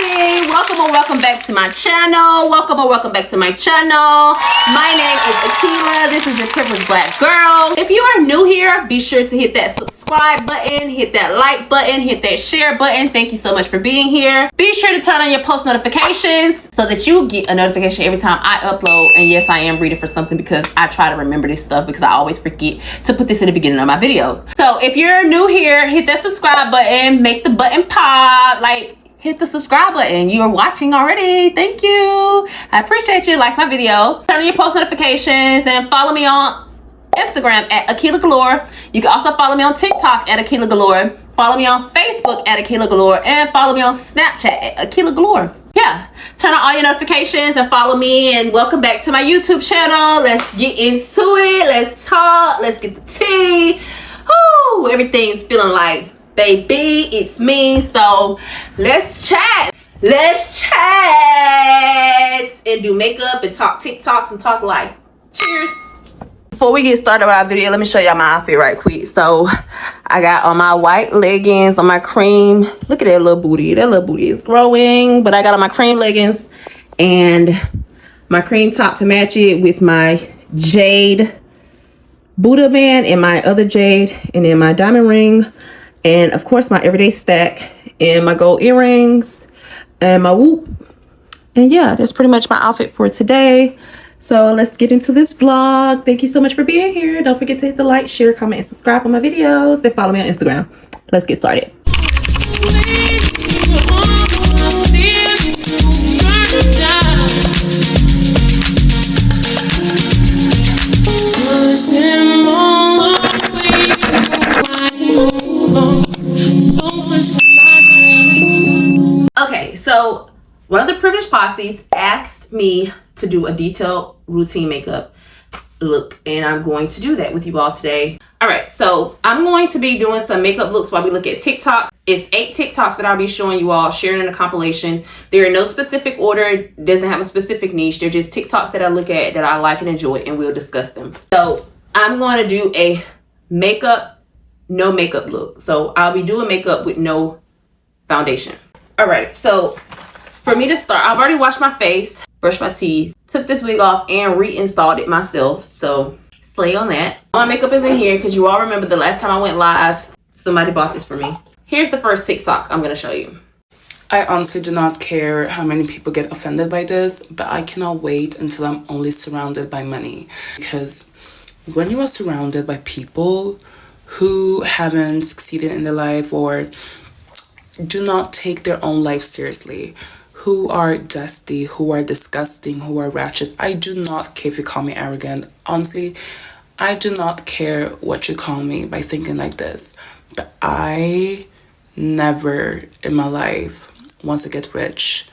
watching. Welcome or welcome back to my channel. Welcome or welcome back to my channel. My name is Akiela. This is your privileged black girl. If you are new here, be sure to hit that subscribe button, hit that like button, hit that share button. Thank you so much for being here. Be sure to turn on your post notifications so that you get a notification every time I upload. And yes, I am reading for something because I try to remember this stuff because I always forget to put this in the beginning of my videos. So if you're new here, hit that subscribe button, make the button pop, like hit the subscribe button. You are watching already. Thank you. I appreciate you. Like my video. Turn on your post notifications and follow me on Instagram at Akiela Galore. You can also follow me on TikTok at Akiela Galore. Follow me on Facebook at Akiela Galore. And follow me on Snapchat at Akiela Galore. Yeah. Turn on all your notifications and follow me. And welcome back to my YouTube channel. Let's get into it. Let's talk. Let's get the tea. Woo! Everything's feeling like baby, it's me. So let's chat. Let's chat and do makeup and talk TikToks and talk life. Cheers. Before we get started with our video, let me show y'all my outfit right quick. So I got on my white leggings, on my cream. Look at that little booty. That little booty is growing. But I got on my cream leggings and my cream top to match it with my jade Buddha band and my other jade, and then my diamond ring. And of course my everyday stack and my gold earrings and my whoop. And yeah, that's pretty much my outfit for today. So let's get into this vlog. Thank you so much for being here. Don't forget to hit the like, share, comment, and subscribe on my videos. And follow me on Instagram. Let's get started. Okay, so one of the privileged posses asked me to do a detailed routine makeup look, and I'm going to do that with you all today. All right, so I'm going to be doing some makeup looks while we look at TikTok. It's 8 TikToks that I'll be showing you all, sharing in a compilation. They're in no specific order, doesn't have a specific niche. They're just TikToks that I look at that I like and enjoy, and we'll discuss them. So I'm going to do a makeup, no makeup look. So I'll be doing makeup with no foundation. All right, so for me to start, I've already washed my face, brushed my teeth, took this wig off, and reinstalled it myself. So slay on that. My makeup is in here because you all remember the last time I went live, somebody bought this for me. Here's the first TikTok I'm going to show you. I honestly do not care how many people get offended by this, but I cannot wait until I'm only surrounded by money. Because when you are surrounded by people who haven't succeeded in their life or do not take their own life seriously, who are dusty, who are disgusting, who are ratchet. I do not care if you call me arrogant. Honestly, I do not care what you call me by thinking like this. But I never in my life, once I get rich,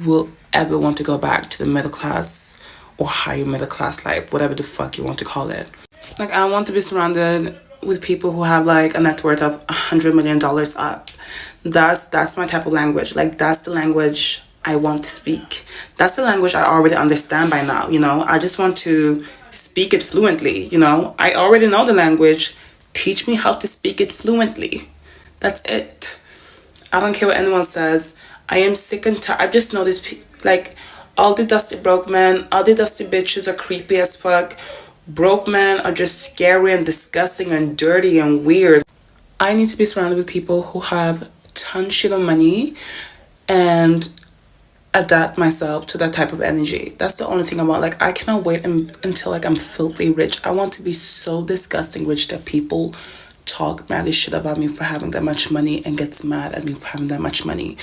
will ever want to go back to the middle class or higher middle class life, whatever the fuck you want to call it. Like, I want to be surrounded with people who have like a net worth of $100 million up. That's my type of language. Like, that's the language I want to speak. That's the language I already understand by now, you know. I just want to speak it fluently, you know. I already know the language. Teach me how to speak it fluently. That's it. I don't care what anyone says. I am sick and tired. I just know this, like, all the dusty broke men, all the dusty bitches are creepy as fuck. Broke men are just scary and disgusting and dirty and weird. I need to be surrounded with people who have ton shit of money and adapt myself to that type of energy. That's the only thing I want. Like, I cannot wait until like I'm filthy rich. I want to be so disgusting rich that people talk mad as shit about me for having that much money and gets mad at me for having that much money.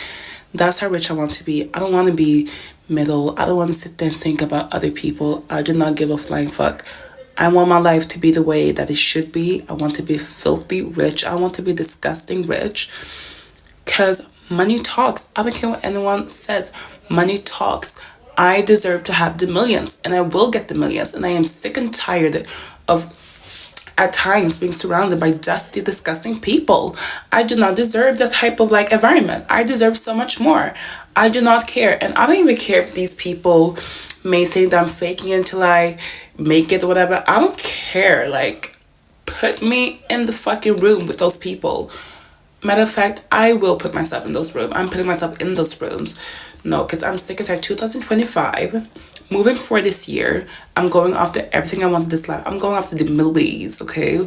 That's how rich I want to be. I don't want to be middle. I don't want to sit there and think about other people. I do not give a flying fuck. I want my life to be the way that it should be. I want to be filthy rich. I want to be disgusting rich. Because money talks. I don't care what anyone says. Money talks. I deserve to have the millions. And I will get the millions. And I am sick and tired of, at times, being surrounded by dusty, disgusting people. I do not deserve that type of like environment. I deserve so much more. I do not care. And I don't even care if these people may think that I'm faking it until I make it or whatever. I don't care. Like, put me in the fucking room with those people. Matter of fact, I will put myself in those rooms. I'm putting myself in those rooms. No, because I'm sick and tired. 2025, moving for this year, I'm going after everything I want in this life. I'm going after the millies, okay?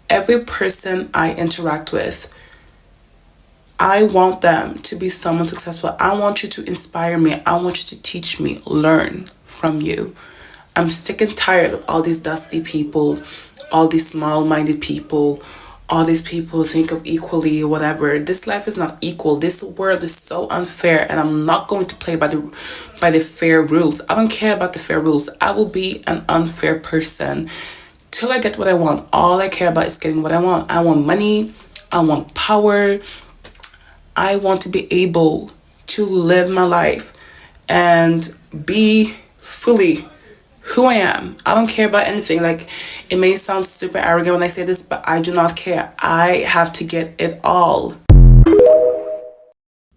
Every person I interact with, I want them to be someone successful. I want you to inspire me. I want you to teach me, learn from you. I'm sick and tired of all these dusty people, all these small-minded people, all these people who think of equally or whatever. This life is not equal. This world is so unfair, and I'm not going to play by the fair rules. I don't care about the fair rules. I will be an unfair person till I get what I want. All I care about is getting what I want. I want money. I want power. I want to be able to live my life and be fully who I am. I don't care about anything. Like, it may sound super arrogant when I say this, but I do not care. I have to get it all.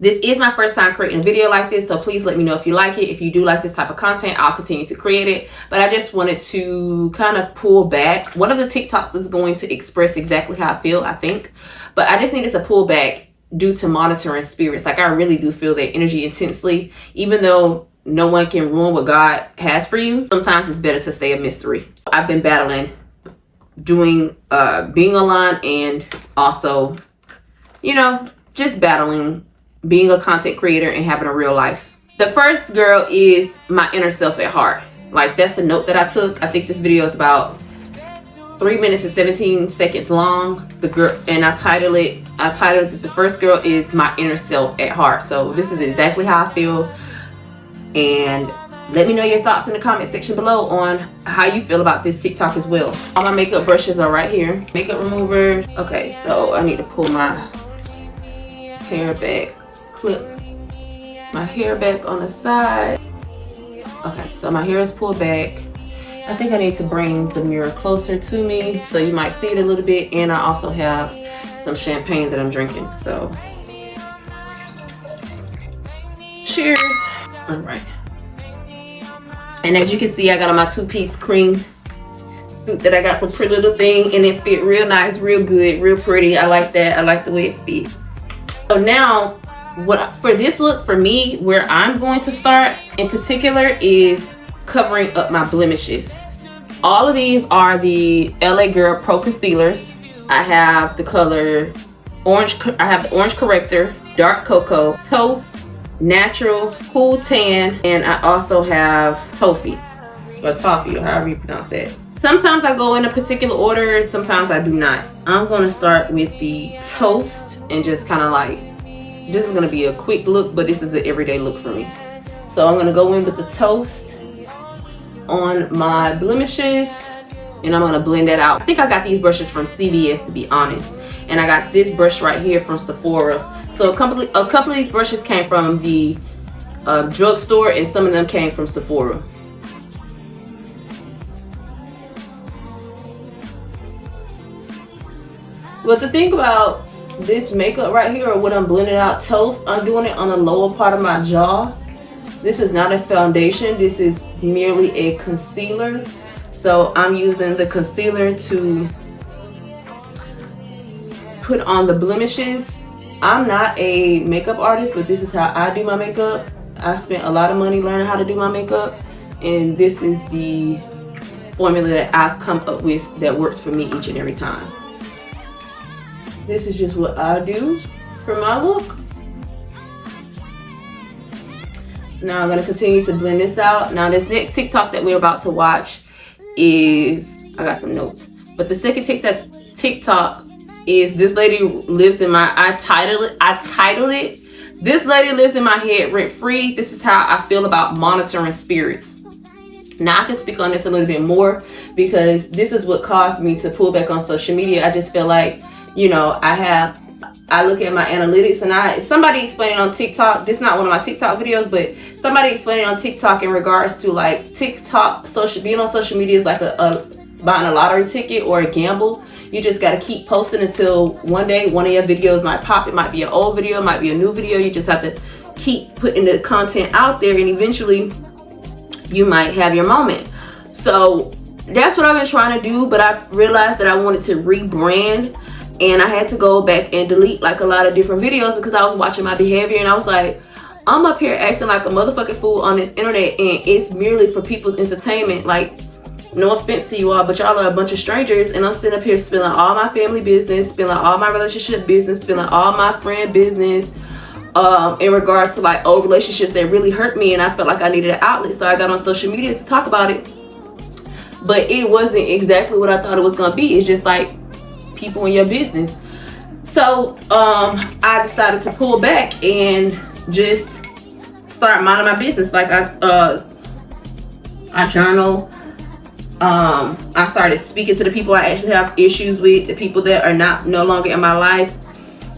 This is my first time creating a video like this, so please let me know if you like it. If you do like this type of content, I'll continue to create it. But I just wanted to kind of pull back. One of the TikToks is going to express exactly how I feel, I think. But I just needed to pull back due to monitoring spirits. Like, I really do feel that energy intensely. Even though no one can ruin what God has for you, sometimes it's better to stay a mystery. I've been battling doing being online, and also, you know, just battling being a content creator and having a real life. The first girl is my inner self at heart. Like, that's the note that I took. I think this video is about 3 minutes and 17 seconds long. The girl, and I titled it the first girl is my inner self at heart. So this is exactly how I feel. And let me know your thoughts in the comment section below on how you feel about this TikTok as well. All my makeup brushes are right here. Makeup remover. Okay, so I need to pull my hair back. Clip my hair back on the side. Okay, so my hair is pulled back. I think I need to bring the mirror closer to me so you might see it a little bit. And I also have some champagne that I'm drinking. So cheers. All right. And as you can see, I got on my two-piece cream suit that I got from Pretty Little Thing, and it fit real nice, real good, real pretty. I like that. I like the way it fit. So now, for this look, for me, where I'm going to start in particular is covering up my blemishes. All of these are the LA Girl Pro Concealers. I have the color orange. I have the orange corrector, dark cocoa, toast, natural, cool tan, and I also have toffee or however you pronounce that. Sometimes I go in a particular order, sometimes I do not. I'm going to start with the toast and just kind of like, this is going to be a quick look, but this is an everyday look for me. So I'm going to go in with the toast on my blemishes, and I'm going to blend that out. I think I got these brushes from CVS, to be honest, and I got this brush right here from Sephora. So a couple of these brushes came from the drugstore, and some of them came from Sephora. But the thing about this makeup right here, or what I'm blending out, toast, I'm doing it on the lower part of my jaw. This is not a foundation. This is merely a concealer. So I'm using the concealer to put on the blemishes. I'm not a makeup artist, but this is how I do my makeup. I spent a lot of money learning how to do my makeup, and this is the formula that I've come up with that works for me each and every time. This is just what I do for my look. Now I'm going to continue to blend this out. Now this next TikTok that we're about to watch is, I got some notes, but the second TikTok is this lady lives in my, I titled it, this lady lives in my head rent free. This is how I feel about monitoring spirits. Now I can speak on this a little bit more because this is what caused me to pull back on social media. I just feel like, you know, I look at my analytics, and somebody explained on TikTok, this is not one of my TikTok videos, but somebody explained on TikTok in regards to like TikTok, being on social media is like buying a lottery ticket or a gamble. You just got to keep posting until one day one of your videos might pop. It might be an old video, it might be a new video. You just have to keep putting the content out there, and eventually you might have your moment. So that's what I've been trying to do, but I've realized that I wanted to rebrand and I had to go back and delete like a lot of different videos because I was watching my behavior, and I was like, I'm up here acting like a motherfucking fool on this internet, and it's merely for people's entertainment. Like, no offense to you all, but y'all are a bunch of strangers, and I'm sitting up here spilling all my family business, spilling all my relationship business, spilling all my friend business, in regards to like old relationships that really hurt me, and I felt like I needed an outlet, so I got on social media to talk about it. But it wasn't exactly what I thought it was gonna be. It's just like people in your business. So I decided to pull back and just start minding my business. Like I journal. I started speaking to the people I actually have issues with, the people that are no longer in my life.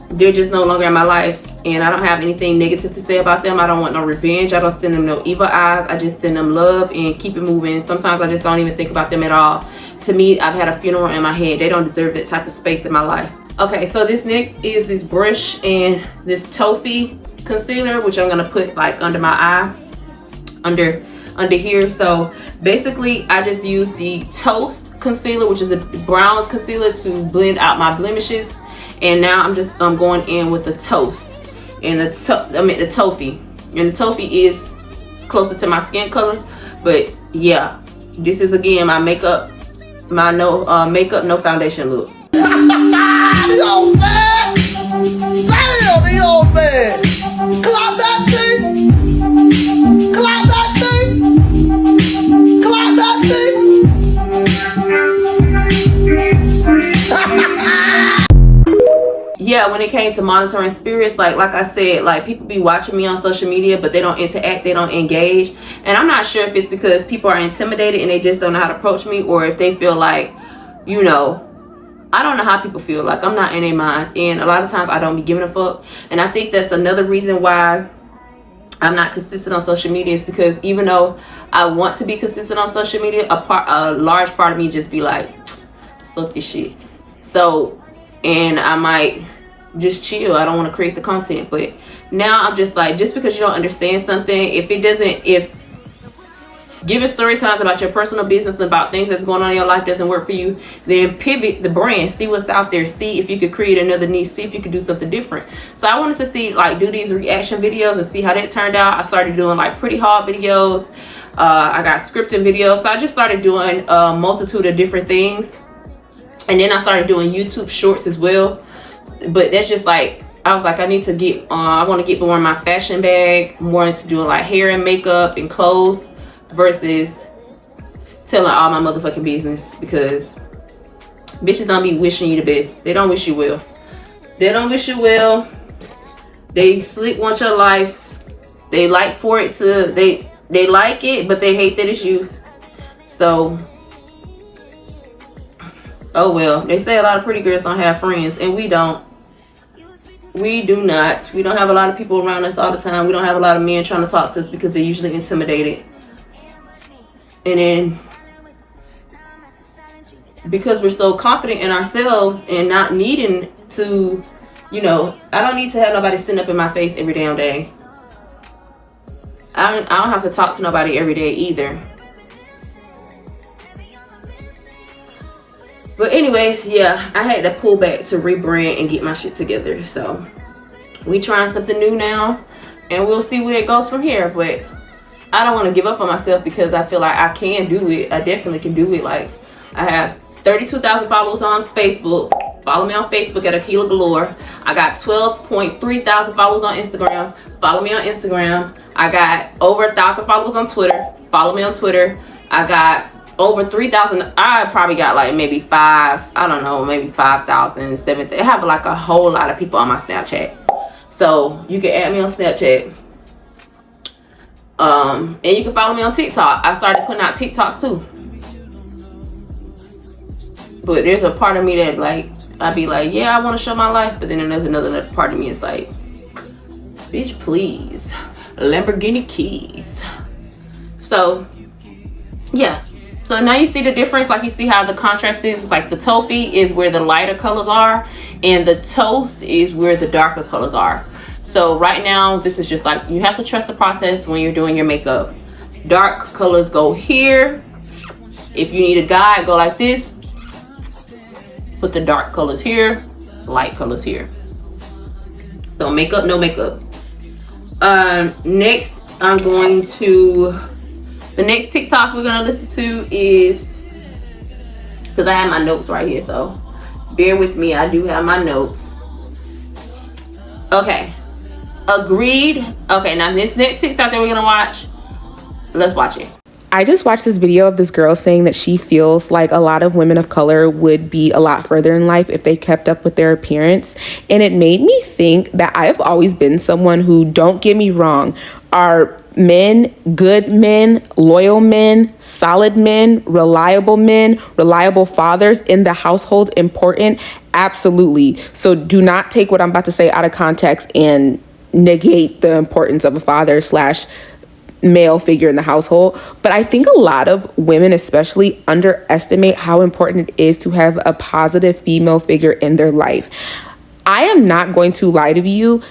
They're just no longer in my life, and I don't have anything negative to say about them. I don't want no revenge. I don't send them no evil eyes. I just send them love and keep it moving. Sometimes I just don't even think about them at all. To me, I've had a funeral in my head. They don't deserve that type of space in my life. Okay, so this next is this brush and this Toffee concealer, which I'm gonna put like under my eye, under here. So basically I just use the Toast concealer, which is a brown concealer, to blend out my blemishes. And now I'm going in with the Toast and the Toffee. And the Toffee is closer to my skin color, but yeah, this is again my makeup, my no foundation look. The old man! Damn, the old man! Clap that thing! Clap that thing! Clap that thing! Yeah, when it came to monitoring spirits, like I said, like people be watching me on social media, but they don't interact, they don't engage. And I'm not sure if it's because people are intimidated and they just don't know how to approach me, or if they feel like, you know, I don't know how people feel. Like, I'm not in their minds, and a lot of times I don't be giving a fuck. And I think that's another reason why I'm not consistent on social media, is because even though I want to be consistent on social media, a large part of me just be like, fuck this shit. So, and I might just chill. I don't want to create the content. But now I'm just like, just because you don't understand something, if giving story times about your personal business, about things that's going on in your life doesn't work for you, then pivot the brand, see what's out there, see if you could create another niche, see if you could do something different. So I wanted to see, like, do these reaction videos and see how that turned out. I started doing like pretty hard videos. I got scripted videos. So I just started doing a multitude of different things. And then I started doing YouTube shorts as well. But that's just like, I was like, I need to get, I want to get more in my fashion bag, more into doing like hair and makeup and clothes, versus telling all my motherfucking business, because bitches don't be wishing you the best. They don't wish you well. They don't wish you well. They slick want your life. They like for it to, they like it, but they hate that it's you. So, oh well. They say a lot of pretty girls don't have friends, and we don't. We do not. We don't have a lot of people around us all the time. We don't have a lot of men trying to talk to us because they're usually intimidated. And then because we're so confident in ourselves and not needing to, you know, I don't need to have nobody sitting up in my face every damn day. I don't have to talk to nobody every day either. But anyways, yeah, I had to pull back to rebrand and get my shit together. So we trying something new now, and we'll see where it goes from here. But I don't want to give up on myself, because I feel like I can do it. I definitely can do it. Like, I have 32,000 followers on Facebook. Follow me on Facebook at Akiela Galore. I got 12.3 thousand followers on Instagram. Follow me on Instagram. I got over 1,000 followers on Twitter. Follow me on Twitter. I got over 3,000. I probably got like maybe 5,000, 7,000. I have like a whole lot of people on my Snapchat. So you can add me on Snapchat. And you can follow me on TikTok. I started putting out TikToks too. But there's a part of me that, like, I'd be like, yeah, I want to show my life. But then there's another part of me is like, bitch, please. Lamborghini keys. So, yeah. So now you see the difference. Like, you see how the contrast is. Like, the Toffee is where the lighter colors are, and the Toast is where the darker colors are. So right now, this is just like, you have to trust the process when you're doing your makeup. Dark colors go here. If you need a guide, go like this. Put the dark colors here. light colors here. So makeup, no makeup. Next, I'm going to, the next TikTok we're gonna listen to is, because I have my notes right here, so bear with me, I do have my notes. Okay, agreed. Okay, now this next TikTok that we're gonna watch, let's watch it. I just watched this video of this girl saying that she feels like a lot of women of color would be a lot further in life if they kept up with their appearance. And it made me think that I have always been someone who, don't get me wrong, are men, good men, loyal men, solid men, reliable fathers in the household important? Absolutely. So do not take what I'm about to say out of context and negate the importance of a father / male figure in the household. But I think a lot of women especially underestimate how important it is to have a positive female figure in their life. I am not going to lie to you.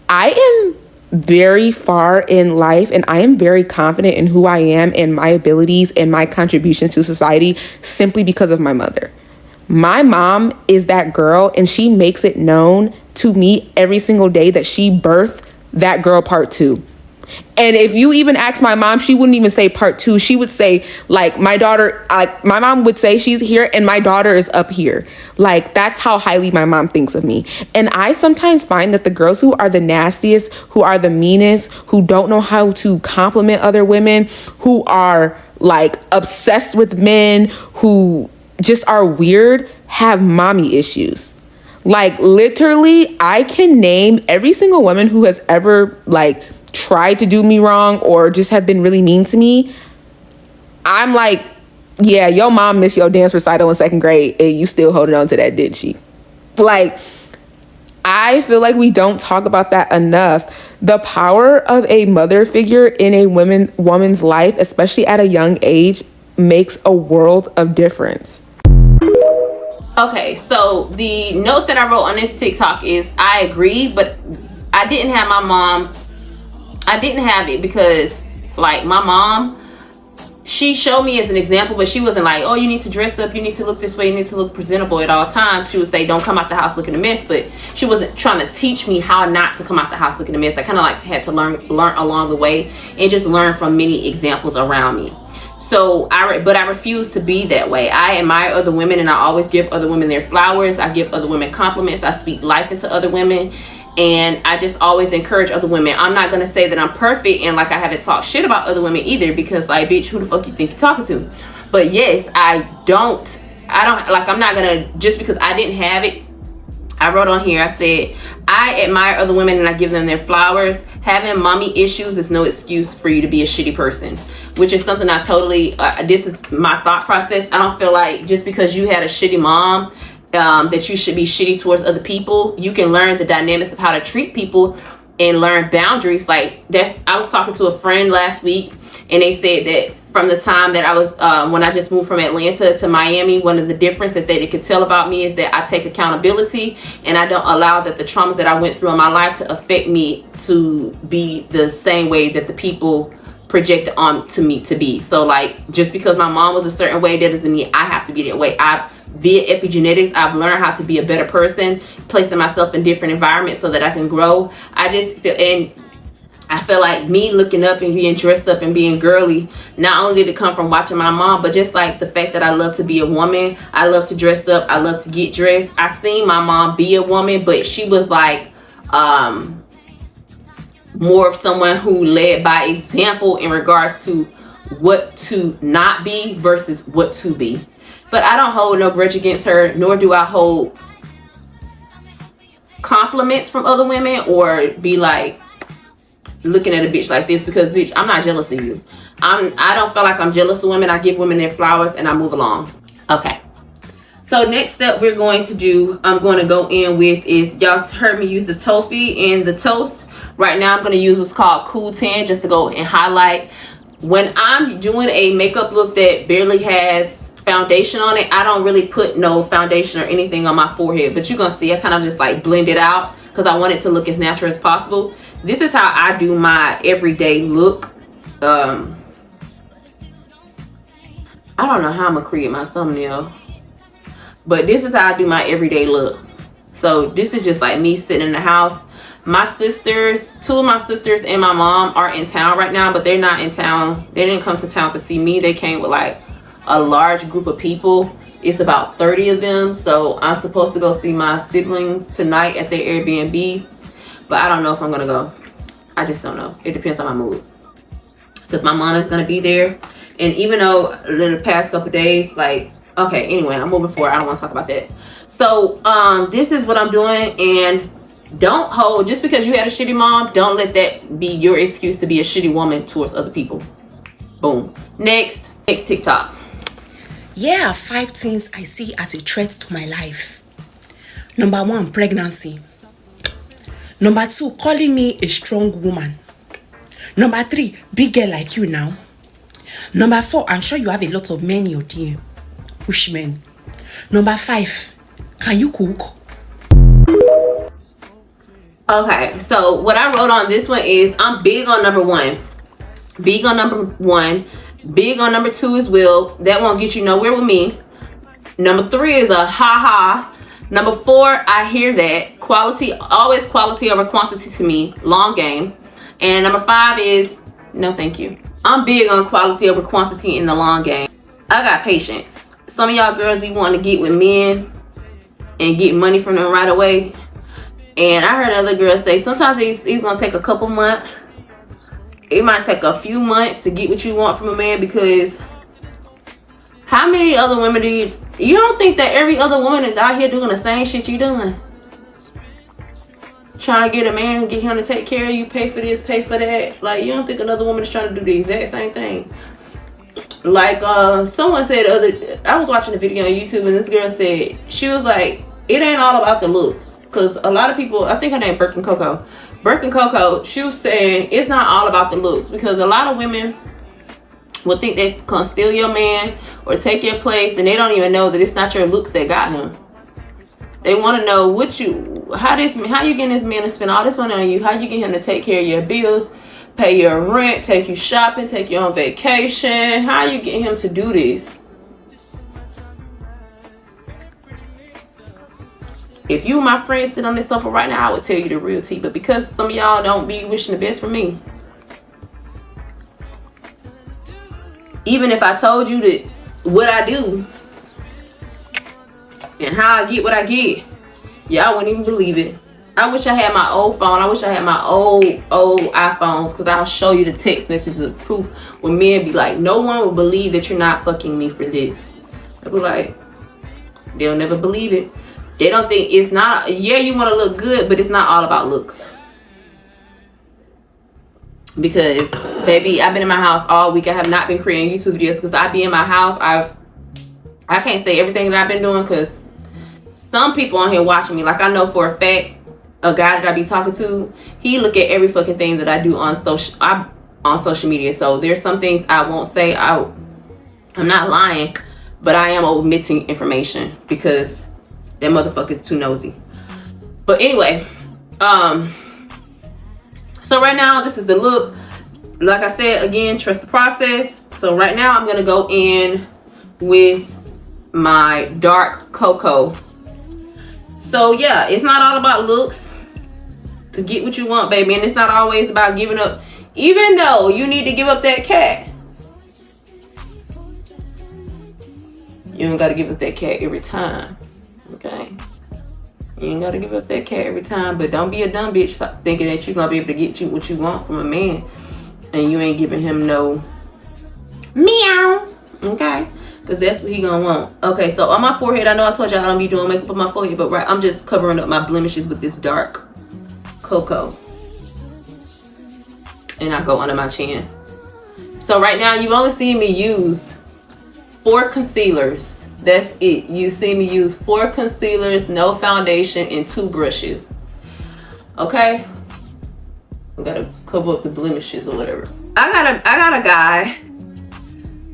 I am very far in life and I am very confident in who I am and my abilities and my contributions to society simply because of my mother. My mom is that girl, and she makes it known to me every single day that she birthed that girl part 2. And if you even ask my mom, she wouldn't even say part 2. She would say, like, my daughter, like, my mom would say she's here and my daughter is up here. Like, that's how highly my mom thinks of me. And I sometimes find that the girls who are the nastiest, who are the meanest, who don't know how to compliment other women, who are, like, obsessed with men, who just are weird, have mommy issues. Like, literally, I can name every single woman who has ever, like, tried to do me wrong or just have been really mean to me. I'm like, yeah, your mom missed your dance recital in 2nd grade and you still holding on to that, didn't she? Like, I feel like we don't talk about that enough. The power of a mother figure in a woman's life, especially at a young age, makes a world of difference. Okay, so the notes that I wrote on this TikTok is, I agree, but I didn't have my mom. I didn't have it because, like, my mom, she showed me as an example, but she wasn't like, oh, you need to dress up, you need to look this way, you need to look presentable at all times. She would say, don't come out the house looking a mess, but she wasn't trying to teach me how not to come out the house looking a mess. I kind of like had to learn along the way and just learn from many examples around me. So but I refuse to be that way. I admire other women and I always give other women their flowers. I give other women compliments. I speak life into other women. And I just always encourage other women. I'm not going to say that I'm perfect and like I haven't talked shit about other women either, because, like, bitch, who the fuck you think you're talking to? But yes, I don't, like, I'm not going to, just because I didn't have it. I wrote on here, I said, I admire other women and I give them their flowers. Having mommy issues is no excuse for you to be a shitty person, which is something I totally, this is my thought process. I don't feel like just because you had a shitty mom, that you should be shitty towards other people. You can learn the dynamics of how to treat people and learn boundaries. Like, I was talking to a friend last week and they said that from the time that I was when I just moved from Atlanta to Miami, one of the difference that they could tell about me is that I take accountability and I don't allow that the traumas that I went through in my life to affect me to be the same way that the people projected on to me to be. So, like, just because my mom was a certain way, that doesn't mean I have to be that way. Via epigenetics, I've learned how to be a better person, placing myself in different environments so that I can grow. I feel like me looking up and being dressed up and being girly, not only did it come from watching my mom, but just like the fact that I love to be a woman. I love to dress up. I love to get dressed. I seen my mom be a woman, but she was like more of someone who led by example in regards to what to not be versus what to be. But I don't hold no grudge against her, nor do I hold compliments from other women or be like looking at a bitch like this, because, bitch, I'm not jealous of you. I don't feel like I'm jealous of women. I give women their flowers and I move along. Okay. So next up we're going to do, I'm going to go in with is, y'all heard me use the toffee and the toast. Right now I'm going to use what's called Cool Tan just to go and highlight. When I'm doing a makeup look that barely has foundation on it, I don't really put no foundation or anything on my forehead, but you're gonna see I kind of just like blend it out because I want it to look as natural as possible. This is how I do my everyday look. I don't know how I'm gonna create my thumbnail, but this is how I do my everyday look. So this is just like me sitting in the house. My sisters, 2 of my sisters and my mom are in town right now, but they're not in town. They didn't come to town to see me. They came with like a large group of people. It's about 30 of them. So I'm supposed to go see my siblings tonight at their Airbnb, but I don't know if I'm gonna go. I just don't know. It depends on my mood, because my mom is gonna be there. And even though in the past couple days, like, okay, anyway, I'm moving forward. I don't want to talk about that. So this is what I'm doing. And don't hold, just because you had a shitty mom, don't let that be your excuse to be a shitty woman towards other people. Boom. Next TikTok. Here are 5 things I see as a threat to my life. Number 1, pregnancy. Number 2, calling me a strong woman. Number 3, big girl like you now. Number 4, I'm sure you have a lot of men in your DM. Push men. Number 5, can you cook? Okay, so what I wrote on this one is I'm big on number 1. Big on number 1. Big on number 2 as well. That won't get you nowhere with me. Number 3 is a ha-ha. Number 4, I hear that. Quality, always quality over quantity to me. Long game. And number 5 is no thank you. I'm big on quality over quantity in the long game. I got patience. Some of y'all girls be wanting to get with men and get money from them right away. And I heard other girls say sometimes it's gonna take a couple months. It might take a few months to get what you want from a man, because how many other women do you don't think that every other woman is out here doing the same shit you doing? Trying to get a man, get him to take care of you, pay for this, pay for that. Like, you don't think another woman is trying to do the exact same thing? Like someone said I was watching a video on YouTube, and this girl said, she was like, it ain't all about the looks. Because a lot of people, I think her name Burke and Coco, she was saying it's not all about the looks, because a lot of women will think they can steal your man or take your place, and they don't even know that it's not your looks that got him. They want to know how you getting this man to spend all this money on you, how you get him to take care of your bills, pay your rent, take you shopping, take you on vacation, how you get him to do this. If you and my friends sit on this sofa right now, I would tell you the real tea. But because some of y'all don't be wishing the best for me, even if I told you that what I do and how I get what I get, y'all wouldn't even believe it. I wish I had my old phone. I wish I had my old iPhones, because I'll show you the text messages of proof when men be like, no one will believe that you're not fucking me for this. They'll be like, they'll never believe it. They don't think it's not, yeah, you want to look good, but it's not all about looks. Because, baby, I've been in my house all week. I have not been creating YouTube videos because I be in my house. I can't say everything that I've been doing, because some people on here watching me. Like, I know for a fact, a guy that I be talking to, he look at every fucking thing that I do on social media. So there's some things I won't say. I'm not lying, but I am omitting information because that motherfucker's too nosy. But anyway, so right now this is the look. Like I said, again, trust the process. So right now I'm gonna go in with my dark cocoa. So yeah, it's not all about looks to get what you want, baby, and it's not always about giving up. Even though you need to give up that cat, you ain't gotta give up that cat every time. Okay, you ain't gotta give up that cat every time. But don't be a dumb bitch thinking that you're gonna be able to get you what you want from a man and you ain't giving him no meow. Okay, because that's what he gonna want. Okay, so on my forehead, I know I told y'all I don't be doing makeup on my forehead, but right, I'm just covering up my blemishes with this dark cocoa, and I go under my chin. So right now you've only seen me use 4 concealers. That's it. You see me use 4 concealers, no foundation, and 2 brushes. Okay, we gotta cover up the blemishes or whatever. I got a guy.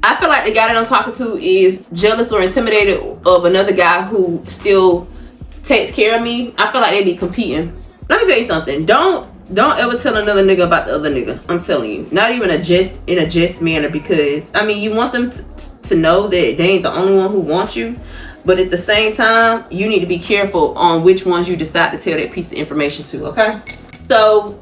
I feel like the guy that I'm talking to is jealous or intimidated of another guy who still takes care of me. I feel like they be competing. Let me tell you something. Don't ever tell another nigga about the other nigga. I'm telling you. Not even in a jest manner, because I mean, you want them to know that they ain't the only one who wants you. But at the same time, you need to be careful on which ones you decide to tell that piece of information to, okay? So,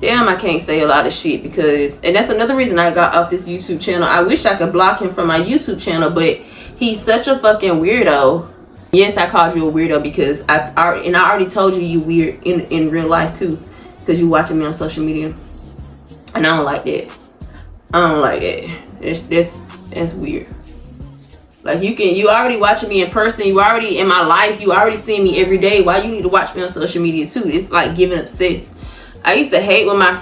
damn, I can't say a lot of shit because, and that's another reason I got off this YouTube channel. I wish I could block him from my YouTube channel, but he's such a fucking weirdo. Yes, I called you a weirdo because I already told you you weird in real life too, because you watching me on social media, and I don't like that. I don't like that. That's weird. Like you already watching me in person. You already in my life. You already seeing me every day. Why you need to watch me on social media too? It's like giving obsessed. I used to hate when my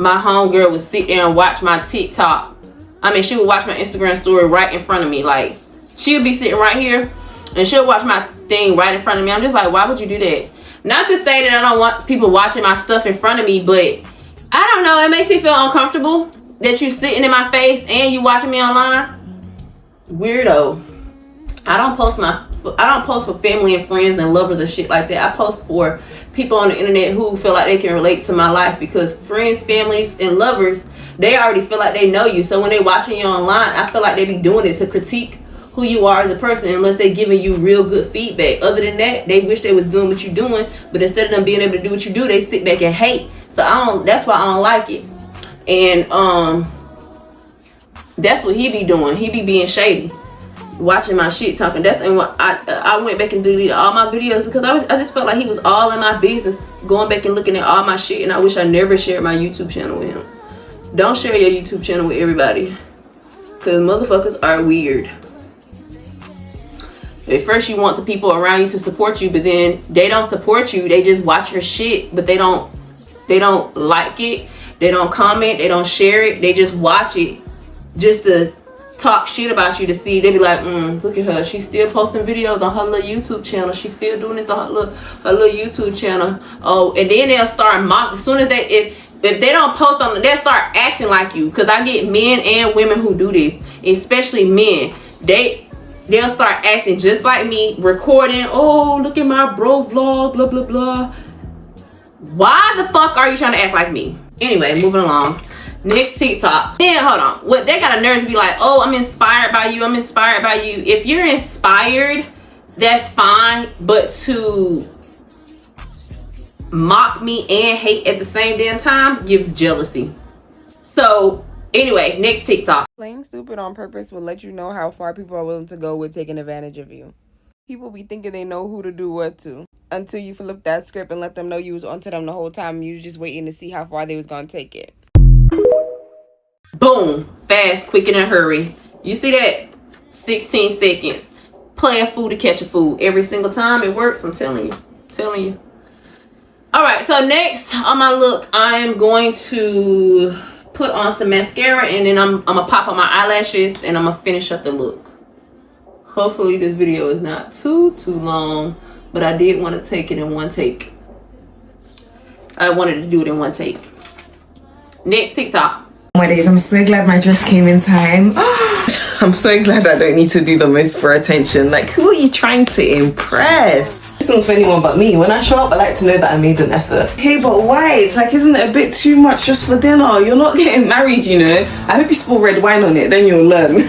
homegirl would sit there and watch my TikTok. I mean, she would watch my Instagram story right in front of me. Like, she would be sitting right here and she'll watch my thing right in front of me. I'm just like, why would you do that? Not to say that I don't want people watching my stuff in front of me, but I don't know. It makes me feel uncomfortable that you sitting in my face and you watching me online. Weirdo. I don't post for family and friends and lovers and shit like that. I post for people on the internet who feel like they can relate to my life, because friends, families, and lovers, they already feel like they know you. So when they watching you online, I feel like they be doing it to critique who you are as a person, unless they giving you real good feedback. Other than that, they wish they was doing what you're doing, but instead of them being able to do what you do, they sit back and hate. So that's why I don't like it. And that's what he be doing. He be being shady, watching my shit, talking. That's and what I went back and deleted all my videos because I just felt like he was all in my business, going back and looking at all my shit, and I wish I never shared my YouTube channel with him. Don't share your YouTube channel with everybody, because motherfuckers are weird. At first you want the people around you to support you, but then they don't support you. They just watch your shit, but they don't like it, they don't comment, they don't share it, they just watch it just to talk shit about you, to see. They be like, look at her, she's still posting videos on her little YouTube channel, she's still doing this on her little YouTube channel. Oh, and then they'll start mocking. As soon as if they don't post on, they'll start acting like you. Because I get men and women who do this, especially men. They'll start acting just like me, recording, oh, look at my bro vlog, blah blah blah. Why the fuck are you trying to act like me? Anyway, moving along. Next TikTok. Then hold on. What they got a nerve to be like, oh, I'm inspired by you. I'm inspired by you. If you're inspired, that's fine. But to mock me and hate at the same damn time gives jealousy. So anyway, next TikTok. Playing stupid on purpose will let you know how far people are willing to go with taking advantage of you. People be thinking they know who to do what to, until you flip that script and let them know you was onto them the whole time. You was just waiting to see how far they was gonna take it. Boom. Fast, quick, and in a hurry. You see that? 16 seconds. Play a fool to catch a fool. Every single time it works. I'm telling you. Alright, so next on my look, I am going to put on some mascara, and then I'm gonna pop on my eyelashes, and I'm gonna finish up the look. Hopefully this video is not too long, but I did want to take it in one take. I wanted to do it in one take. Next TikTok. Nowadays, I'm so glad my dress came in time. I'm so glad I don't need to do the most for attention. Like, who are you trying to impress? It's not for anyone but me. When I show up, I like to know that I made an effort. Okay, but why? It's like, isn't it a bit too much just for dinner? You're not getting married, you know. I hope you spill red wine on it, then you'll learn.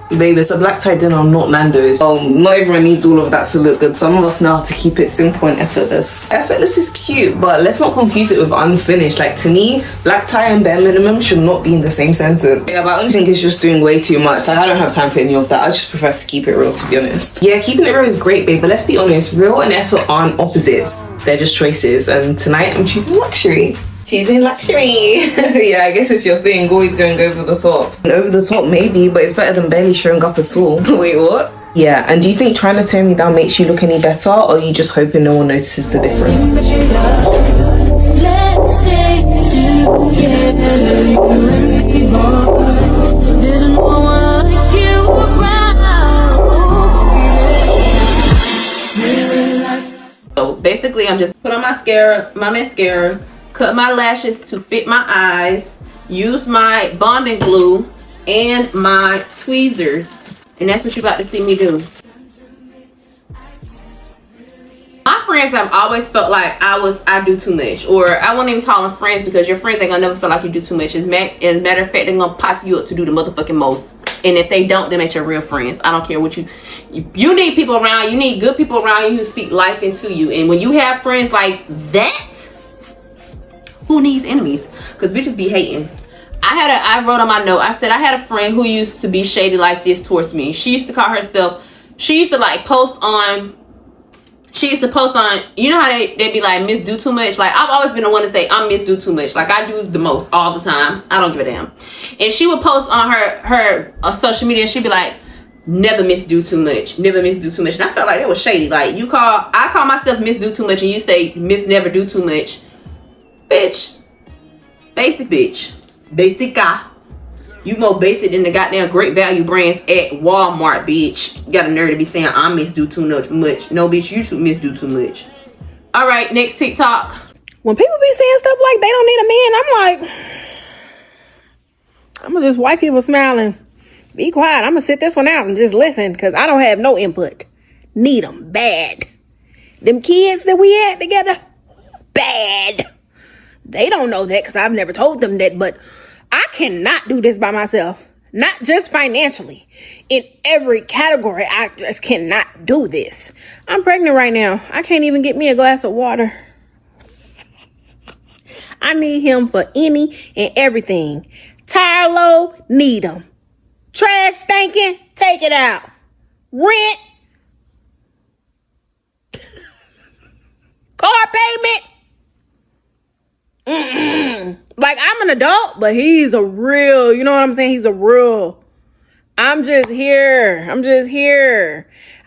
Babe, it's a black tie dinner, not Nando's. Not everyone needs all of that to look good. Some of us know how to keep it simple and effortless. Effortless is cute, but let's not confuse it with unfinished. Like, to me, black tie and bare minimum should not be in the same sentence. Yeah, but I only think it's just doing way too much. Like, I don't have time for any of that. I just prefer to keep it real, to be honest. Yeah, keeping it real is great, babe, but let's be honest, real and effort aren't opposites. They're just choices, and tonight I'm choosing luxury. Choosing luxury. Yeah, I guess it's your thing, always going over the top. And over the top, maybe, but it's better than barely showing up at all. Wait, what? Yeah, and do you think trying to tone me down makes you look any better, or are you just hoping no one notices the difference? Let's stay together, you and me, boy. There's no one like you around. So basically, I'm just put on my mascara, cut my lashes to fit my eyes, use my bonding glue and my tweezers, and that's what you're about to see me do. My friends have always felt like I do too much, or I won't even call them friends, because your friends ain't gonna never feel like you do too much. As a matter of fact, they're gonna pop you up to do the motherfucking most And if they don't, then it's your real friends. I don't care what you need people around. You need good people around you who speak life into you. And when you have friends like that, who needs enemies? Because bitches be hating. I wrote on my note, I said I had a friend who used to be shady like this towards me. She used to call herself, she used to post on, you know how they be like, Miss Do Too Much? Like, I've always been the one to say I'm Miss Do Too Much. Like, I do the most all the time. I don't give a damn. And she would post on her social media, and she'd be like, never Miss Do Too Much. Never Miss Do Too Much. And I felt like that was shady. Like, I call myself Miss Do Too Much, and you say Miss Never Do Too Much. Bitch. Basic bitch. Basic guy. You more basic than the goddamn Great Value brands at Walmart, bitch. You got a nerve to be saying I'm Miss Do Too Much. No, bitch, you should Miss Do Too Much. All right, next TikTok. When people be saying stuff like they don't need a man, I'm like, I'm gonna just white people smiling. Be quiet. I'm gonna sit this one out and just listen, because I don't have no input. Need them bad. Them kids that we had together, bad. They don't know that because I've never told them that, but I cannot do this by myself. Not just financially. In every category, I just cannot do this. I'm pregnant right now. I can't even get me a glass of water. I need him for any and everything. Tire low, need him. Trash stinking, take it out. Rent. Car payment. Like, I'm an adult, but he's a real, you know what I'm saying? He's a real, I'm just here.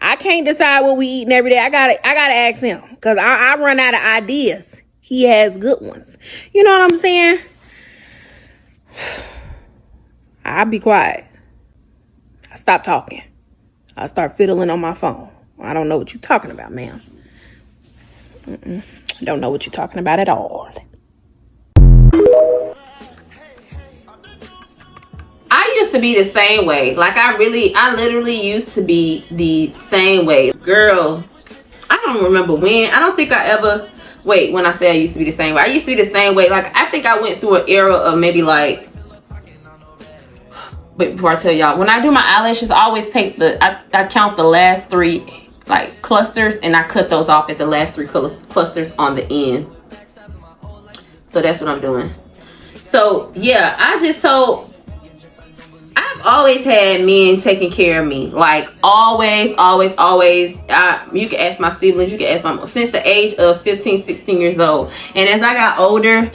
I can't decide what we eating every day. I gotta ask him, because I run out of ideas. He has good ones. You know what I'm saying? I'll be quiet. I stop talking. I start fiddling on my phone. I don't know what you're talking about, ma'am. Don't know what you're talking about at all. I used to be the same way. Like, I literally used to be the same way. Girl, I don't remember when. I don't think I ever, wait, when I say I used to be the same way. I used to be the same way. Like, I think I went through an era of maybe like, wait, before I tell y'all, when I do my eyelashes, I always take I count the last 3 like clusters, and I cut those off at the last 3 clusters on the end. So that's what I'm doing. So yeah, I've always had men taking care of me. Like, always. You can ask my siblings, you can ask my mom, since the age of 15, 16 years old. And as I got older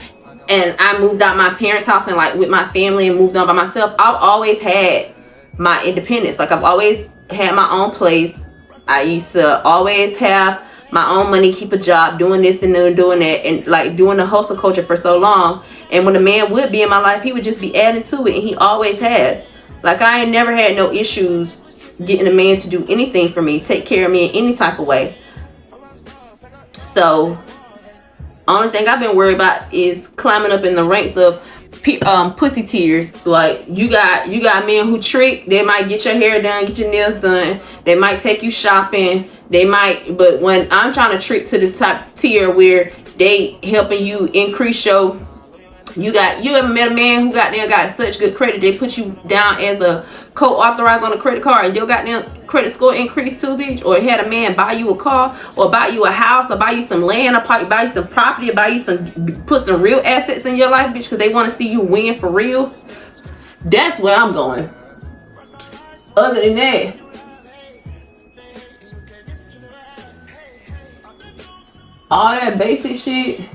and I moved out my parents' house and like with my family and moved on by myself, I've always had my independence. Like, I've always had my own place. I used to always have my own money, keep a job, doing this and doing that, and like doing the hustle culture for so long. And when a man would be in my life, he would just be adding to it, and he always has. Like, I ain't never had no issues getting a man to do anything for me, take care of me in any type of way. So only thing I've been worried about is climbing up in the ranks of pussy tears. Like, you got men who trick. They might get your hair done, get your nails done, they might take you shopping, but when I'm trying to trick to the top tier where they helping you increase your, you ever met a man who got such good credit, they put you down as a co-authorized on a credit card, and your goddamn credit score increased too, bitch? Or had a man buy you a car, or buy you a house, or buy you some land, or buy you some property, or put some real assets in your life, bitch, because they want to see you win for real? That's where I'm going. Other than that, all that basic shit,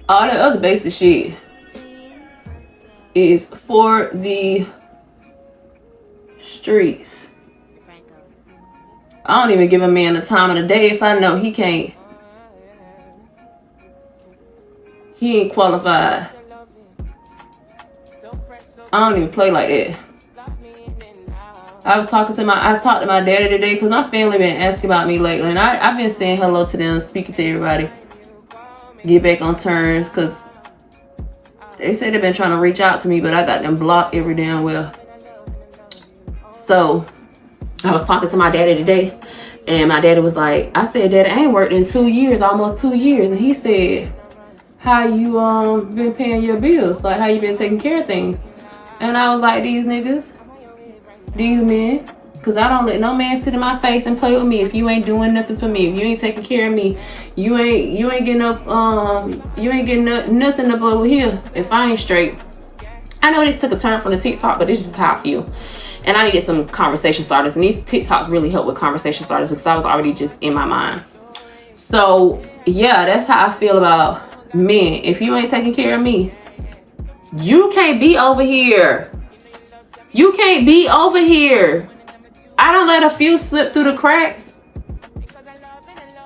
all that other basic shit is for the streets. I don't even give a man the time of the day if I know he ain't qualified. I don't even play like that. I talked to my daddy today, because my family been asking about me lately, and I've been saying hello to them, speaking to everybody, get back on terms, because they say they've been trying to reach out to me, but I got them blocked every damn well. So I was talking to my daddy today, And my daddy was like, I said, Daddy, I ain't worked in 2 years, almost 2 years. And he said, how you been paying your bills? Like, how you been taking care of things? And I was like, these niggas, these men, because I don't let no man sit in my face and play with me if you ain't doing nothing for me. If you ain't taking care of me, you ain't getting up, nothing up over here if I ain't straight. I know this took a turn from the TikTok, but this is just how I feel. And I needed some conversation starters, and these TikToks really help with conversation starters because I was already just in my mind. So yeah, that's how I feel about men. If you ain't taking care of me, you can't be over here. You can't be over here. I don't let a few slip through the cracks,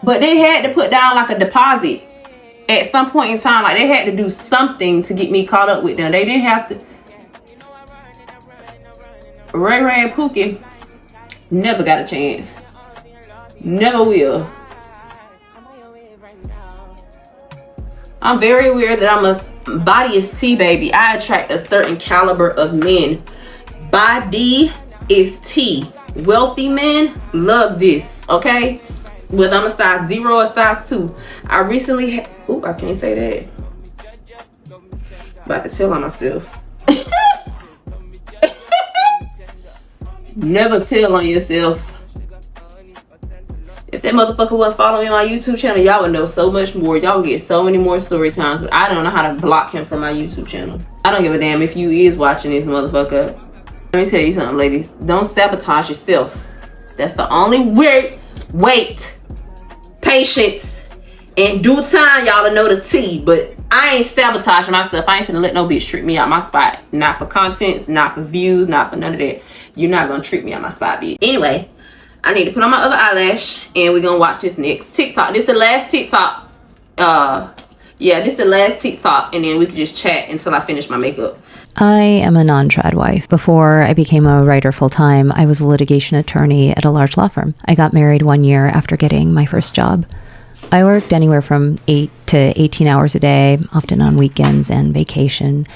but they had to put down like a deposit at some point in time. Like, they had to do something to get me caught up with them. They didn't have to. Ray Ray and Pookie never got a chance. Never will. I'm very aware that I'm a body is T, baby. I attract a certain caliber of men. Body is T. Wealthy men love this, okay? Whether I'm a size 0 or size 2. I recently I can't say that. About to tell on myself. Never tell on yourself. If that motherfucker wasn't following me on my YouTube channel, y'all would know so much more. Y'all would get so many more story times, but I don't know how to block him from my YouTube channel. I don't give a damn if you is watching this motherfucker. Let me tell you something, ladies. Don't sabotage yourself. That's the only way. Wait. Patience. In due time, y'all will know the tea. But I ain't sabotaging myself. I ain't finna let no bitch trick me out my spot. Not for contents, not for views, not for none of that. You're not gonna trick me out my spot, bitch. Anyway, I need to put on my other eyelash, and we're gonna watch this next TikTok. This is the last TikTok. Yeah, this is the last TikTok, and then we can just chat until I finish my makeup. I am a non-trad wife. Before I became a writer full-time, I was a litigation attorney at a large law firm. I got married 1 year after getting my first job. I worked anywhere from 8 to 18 hours a day, often on weekends and vacation.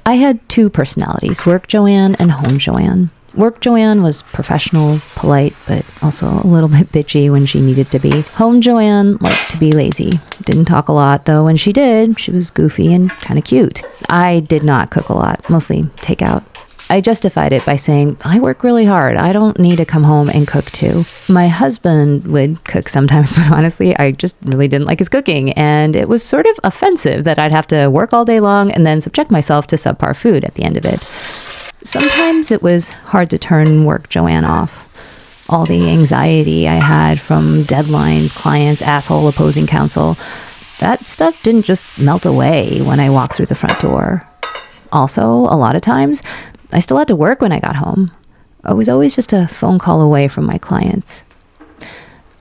I had two personalities, Work Joanne and Home Joanne. Work Joanne was professional, polite, but also a little bit bitchy when she needed to be. Home Joanne liked to be lazy. Didn't talk a lot, though when she did, she was goofy and kind of cute. I did not cook a lot, mostly takeout. I justified it by saying, I work really hard. I don't need to come home and cook too. My husband would cook sometimes, but honestly, I just really didn't like his cooking. And it was sort of offensive that I'd have to work all day long and then subject myself to subpar food at the end of it. Sometimes it was hard to turn Work Joanne off. All the anxiety I had from deadlines, clients, asshole opposing counsel, that stuff didn't just melt away when I walked through the front door. Also, a lot of times, I still had to work when I got home. I was always just a phone call away from my clients.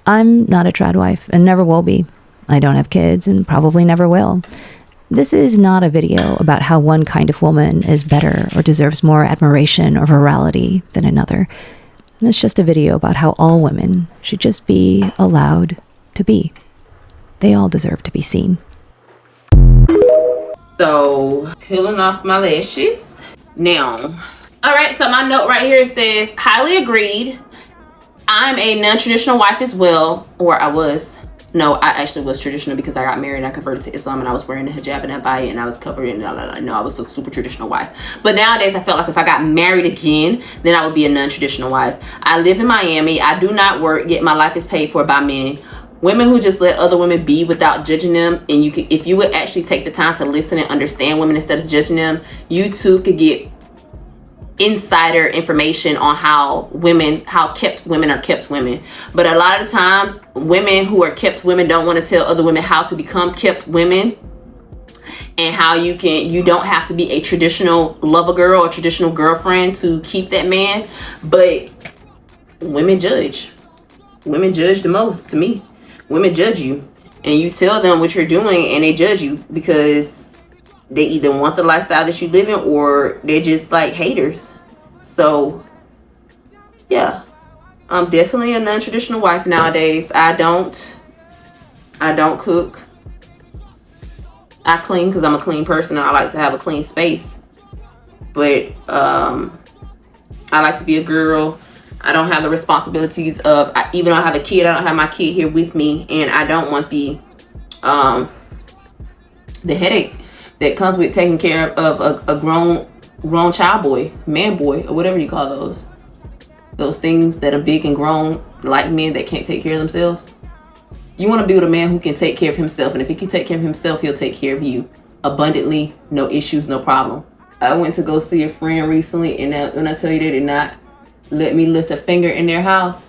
I'm not a trad wife and never will be. I don't have kids and probably never will. This is not a video about how one kind of woman is better or deserves more admiration or virality than another. It's just a video about how all women should just be allowed to be. They all deserve to be seen. So, peeling off my lashes. Now, alright, so my note right here says, highly agreed. I'm a non-traditional wife as well, or I was. No, I actually was traditional because I got married and I converted to Islam and I was wearing the hijab and abaya and I was covered in, no, I was a super traditional wife. But nowadays I felt like if I got married again, then I would be a non-traditional wife. I live in Miami. I do not work, yet my life is paid for by men. Women who just let other women be without judging them, and you could, if you would actually take the time to listen and understand women instead of judging them, you too could get insider information on how kept women are kept women. But a lot of the time, women who are kept women don't want to tell other women how to become kept women, and how you don't have to be a traditional lover girl or traditional girlfriend to keep that man. But women judge the most. To me, women judge you, and you tell them what you're doing and they judge you because they either want the lifestyle that you live in or they're just like haters. So yeah, I'm definitely a non-traditional wife nowadays. I don't cook. I clean because I'm a clean person and I like to have a clean space. But I like to be a girl. I don't have the responsibilities of, even though I have a kid, I don't have my kid here with me, and I don't want the headache that comes with taking care of a grown child boy, man boy, or whatever you call those things that are big and grown like men that can't take care of themselves. You want to be with a man who can take care of himself, and if he can take care of himself, he'll take care of you abundantly, no issues, no problem. I went to go see a friend recently, and when I tell you they did not let me lift a finger in their house,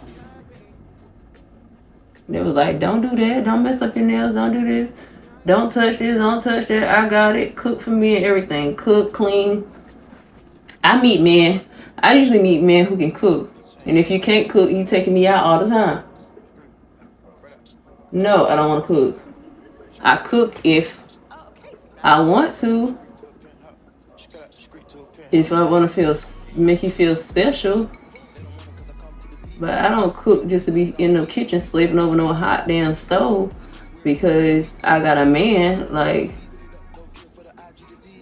they was like, don't do that, don't mess up your nails, don't do this, don't touch this, don't touch that, I got it, cook for me and everything, cook, clean. I usually meet men who can cook, and if you can't cook, you taking me out all the time. No, I don't want to cook. I cook if I want to. If I want to make you feel special. But I don't cook just to be in the kitchen slaving over no hot damn stove because I got a man. Like,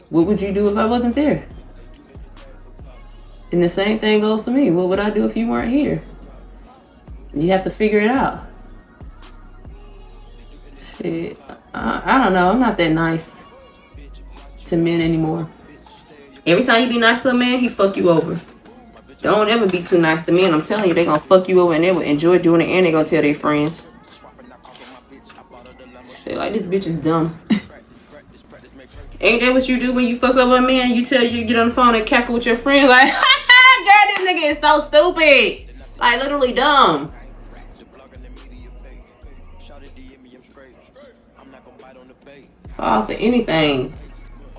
what would you do if I wasn't there? And the same thing goes to me. What would I do if you weren't here? You have to figure it out. Shit, I don't know. I'm not that nice to men anymore. Every time you be nice to a man, he fuck you over. Don't ever be too nice to men. I'm telling you, they gonna fuck you over, and they will enjoy doing it, and they gonna tell their friends. They like, this bitch is dumb. Ain't that what you do when you fuck up a man? You get on the phone and cackle with your friends like, ha ha, girl, this nigga is so stupid. Like, literally dumb. Fall for anything.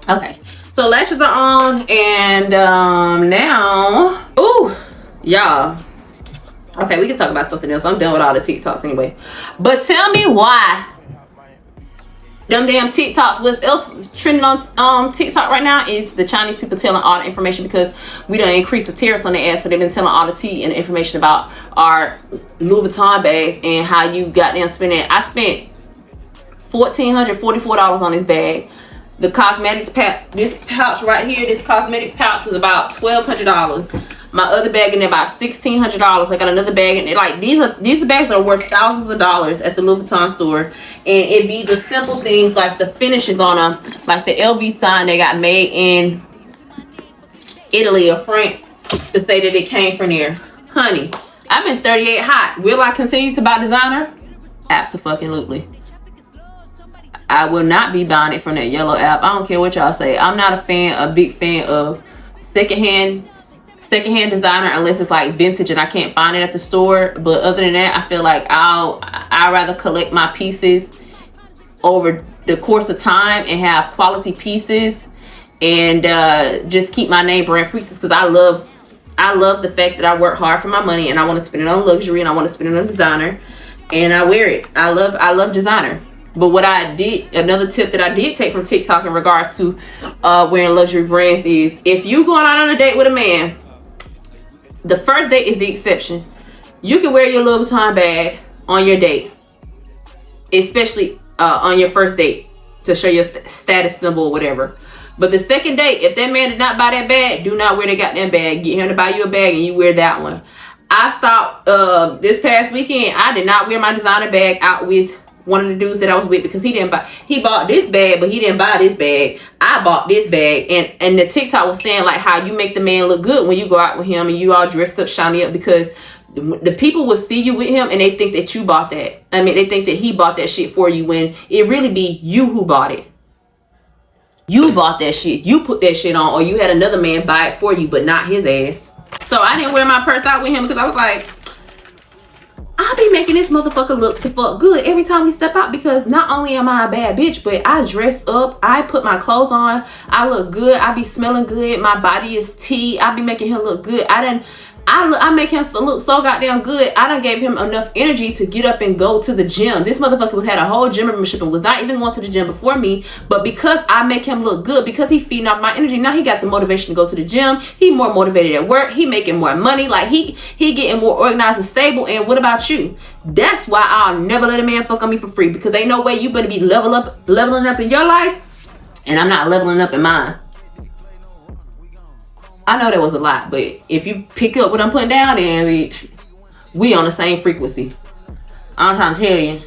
Okay, so lashes are on, and now, ooh, y'all. Okay, we can talk about something else. I'm done with all the TikToks anyway. But tell me why them damn TikToks, what else trending on TikTok right now is the Chinese people telling all the information because we done increased the tariffs on the ass, so they've been telling all the tea and the information about our Louis Vuitton bags and how you goddamn spending. I spent $1,444 on this bag. The cosmetics pouch, this pouch right here, this cosmetic pouch was about $1,200. My other bag in there about $1,600. I got another bag in there. Like, these bags are worth thousands of dollars at the Louis Vuitton store. And it be the simple things like the finishes on them, like the LV sign they got made in Italy or France to say that it came from there. Honey, I've been 38 hot. Will I continue to buy designer? Abso-fucking-lutely. I will not be buying it from that yellow app. I don't care what y'all say. I'm not a big fan of secondhand designer unless it's like vintage and I can't find it at the store. But other than that, I feel like I'd rather collect my pieces over the course of time and have quality pieces and just keep my name brand pieces, because I love the fact that I work hard for my money and I want to spend it on luxury and I want to spend it on designer and I wear it. I love designer. But what another tip that I did take from TikTok in regards to wearing luxury brands is, if you going out on a date with a man, the first date is the exception. You can wear your Louis Vuitton bag on your date, especially on your first date to show your status symbol or whatever. But the second date, if that man did not buy that bag, do not wear that goddamn bag. Get him to buy you a bag and you wear that one. I stopped this past weekend. I did not wear my designer bag out with one of the dudes that I was with because he bought this bag, but he didn't buy this bag. I bought this bag, and the TikTok was saying like how you make the man look good when you go out with him and you all dressed up, shiny up, because the people will see you with him and they think that you bought that. I mean, they think that he bought that shit for you when it really be you who bought it. You bought that shit. You put that shit on, or you had another man buy it for you, but not his ass. So I didn't wear my purse out with him because I was like, I'll be making this motherfucker look the fuck good every time we step out, because not only am I a bad bitch, but I dress up, I put my clothes on, I look good, I be smelling good, my body is tea, I be making him look good. I make him look so goddamn good. I done gave him enough energy to get up and go to the gym. This motherfucker had a whole gym membership and was not even going to the gym before me. But because I make him look good, because he feeding off my energy, now he got the motivation to go to the gym. He more motivated at work. He making more money. Like he getting more organized and stable. And what about you? That's why I'll never let a man fuck on me for free, because ain't no way you better be leveling up in your life, and I'm not leveling up in mine. I know that was a lot, but if you pick up what I'm putting down, then bitch, we on the same frequency. I'm trying to tell you.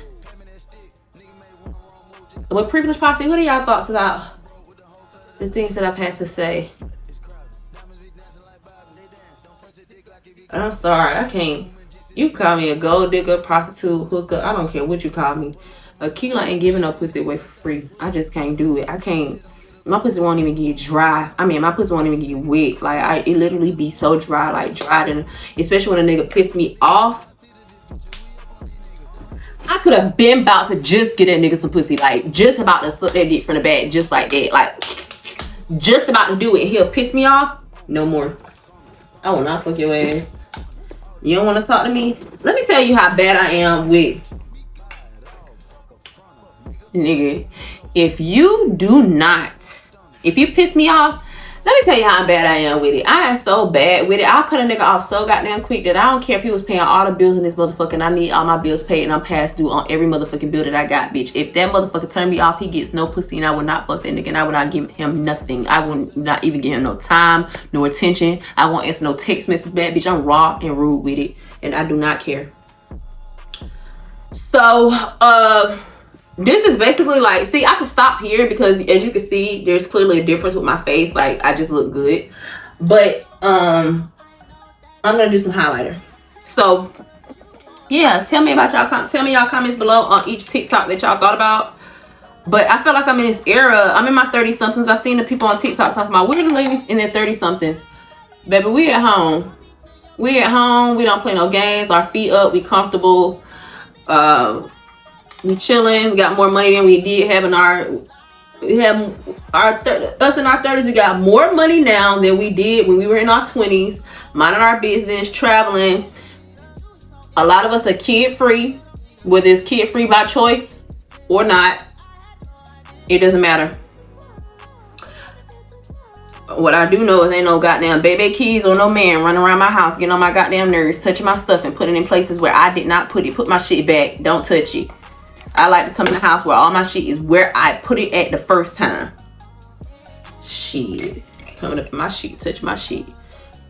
What privilege policy? What are y'all thoughts about the things that I've had to say? I'm sorry, I can't. You call me a gold digger, prostitute, hooker. I don't care what you call me. Akiela ain't giving no pussy away for free. I just can't do it. I can't. My pussy won't even get dry. I mean, my pussy won't even get wet. Like, it literally be so dry, like dried, and especially when a nigga piss me off. I could have been about to just get that nigga some pussy, like just about to suck that dick from the back, just like that, like just about to do it. He'll piss me off. No more. I will not fuck your ass. You don't want to talk to me? Let me tell you how bad I am with nigga. If you piss me off, let me tell you how bad I am with it. I am so bad with it. I'll cut a nigga off so goddamn quick that I don't care if he was paying all the bills in this motherfucker and I need all my bills paid and I'm past due on every motherfucking bill that I got, bitch. If that motherfucker turn me off, he gets no pussy and I will not fuck that nigga and I will not give him nothing. I will not even give him no time, no attention. I won't answer no text message back, bitch. I'm raw and rude with it and I do not care. So, this is basically like, see, I can stop here because as you can see, there's clearly a difference with my face. Like, I just look good. But, I'm going to do some highlighter. So, yeah, tell me about y'all. Tell me y'all comments below on each TikTok that y'all thought about. But I feel like I'm in this era. I'm in my 30-somethings. I've seen the people on TikTok talking about weird ladies in their 30-somethings. Baby, we at home. We at home. We don't play no games. Our feet up. We comfortable. We chilling. We got more money than we did having us in our 30s. We got more money now than we did when we were in our 20s, minding our business, traveling. A lot of us are kid free, whether it's kid free by choice or not. It doesn't matter. What I do know is ain't no goddamn baby keys or no man running around my house getting on my goddamn nerves, touching my stuff and putting it in places where I did not put it. Put my shit back. Don't touch it. I like to come in the house where all my shit is where I put it at the first time. Shit. Coming up in my shit, touch my shit.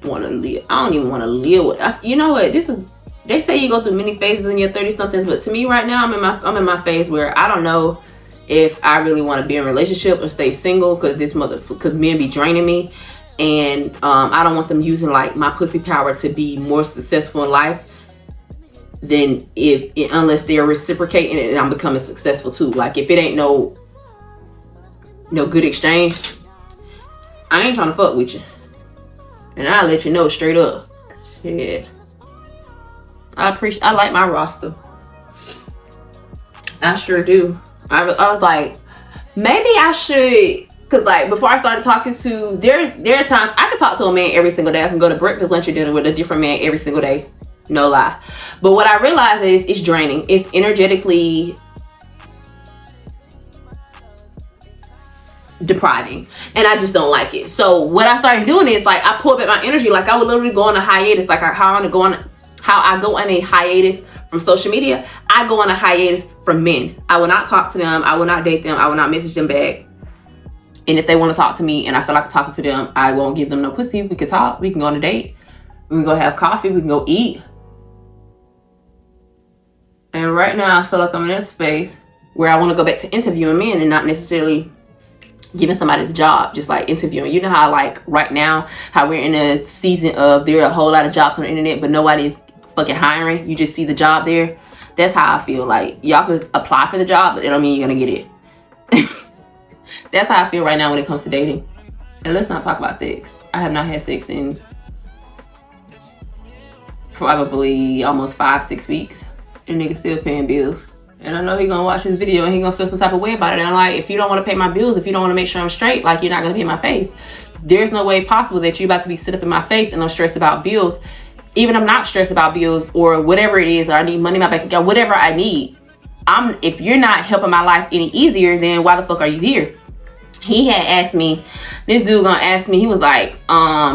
Want to live. I don't even want to live with. You know what? They say you go through many phases in your 30-somethings, but to me right now, I'm in my phase where I don't know if I really want to be in a relationship or stay single because men be draining me. And I don't want them using like my pussy power to be more successful in life than unless they're reciprocating it and I'm becoming successful too. Like if it ain't no good exchange, I ain't trying to fuck with you. And I'll let you know straight up. Yeah. I like my roster. I sure do. I was like, maybe I should, cause like before I started talking to, there are times I could talk to a man every single day. I can go to breakfast, lunch, or dinner with a different man every single day. No lie. But what I realize is it's draining. It's energetically depriving. And I just don't like it. So what I started doing is like I pull back my energy. Like I would literally go on a hiatus. Like how I go on a hiatus from social media. I go on a hiatus from men. I will not talk to them. I will not date them. I will not message them back. And if they want to talk to me and I feel like talking to them, I won't give them no pussy. We can talk. We can go on a date. We can go have coffee. We can go eat. And right now I feel like I'm in that space where I want to go back to interviewing men and not necessarily giving somebody the job, just like interviewing. You know how like right now, how we're in a season of there are a whole lot of jobs on the internet, but nobody's fucking hiring. You just see the job there. That's how I feel. Like y'all could apply for the job, but it don't mean you're gonna get it. That's how I feel right now when it comes to dating. And let's not talk about sex. I have not had sex in probably almost 5-6 weeks. And nigga still paying bills. And I know he gonna watch this video and he gonna feel some type of way about it. And I'm like, if you don't want to pay my bills, if you don't want to make sure I'm straight, like you're not gonna be in my face. There's no way possible that you're about to be sit up in my face and I'm stressed about bills. Even if I'm not stressed about bills or whatever it is, or I need money in my bank account, whatever I need. If you're not helping my life any easier, then why the fuck are you here? He had asked me, this dude gonna ask me, he was like,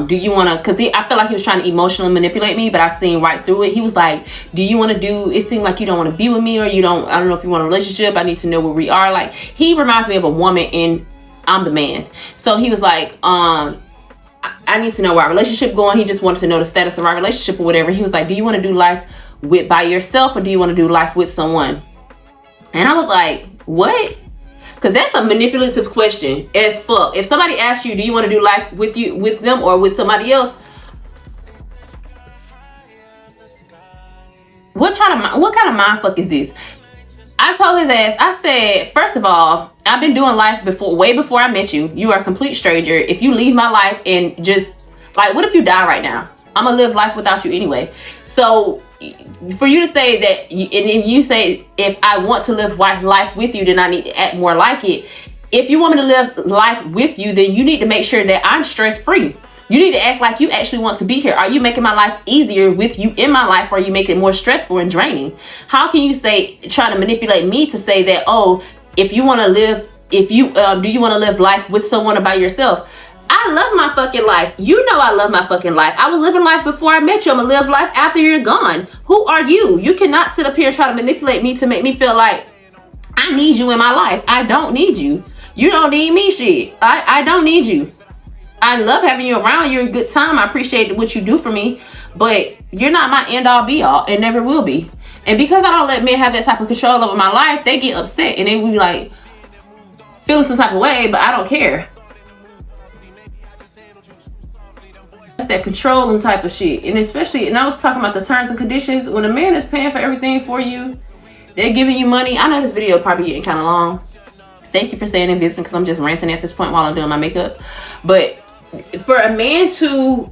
do you wanna, cause I feel like he was trying to emotionally manipulate me, but I seen right through it. He was like, do you wanna it seemed like you don't wanna be with me, or I don't know if you want a relationship. I need to know where we are. Like, he reminds me of a woman and I'm the man. So he was like, I need to know where our relationship going. He just wanted to know the status of our relationship or whatever. He was like, do you want to do life by yourself or do you want to do life with someone? And I was like, what? Because that's a manipulative question as fuck. If somebody asks you, do you want to do life with them or with somebody else? What kind of mind fuck is this? I told his ass, I said, first of all, I've been doing life way before I met you. You are a complete stranger. If you leave my life and just, like, what if you die right now? I'm gonna live life without you anyway. So for you to say that, and if you say, if I want to live life with you, then I need to act more like it. If you want me to live life with you, then you need to make sure that I'm stress-free. You need to act like you actually want to be here. Are you making my life easier with you in my life, or are you making it more stressful and draining? How can you say, trying to manipulate me to say that, oh, if you want to live, do you want to live life with someone or by yourself? I love my fucking life. You know I love my fucking life. I was living life before I met you. I'm gonna live life after you're gone. Who are you? You cannot sit up here and try to manipulate me to make me feel like I need you in my life. I don't need you. You don't need me, shit. I don't need you. I love having you around. You're a good time. I appreciate what you do for me, but you're not my end all be all and never will be. And because I don't let men have that type of control over my life, they get upset and they will be like feeling some type of way, but I don't care. That's that controlling type of shit. And especially, and I was talking about the terms and conditions, when a man is paying for everything for you, they're giving you money. I know this video probably getting kind of long. Thank you for staying in business because I'm just ranting at this point while I'm doing my makeup. But for a man to,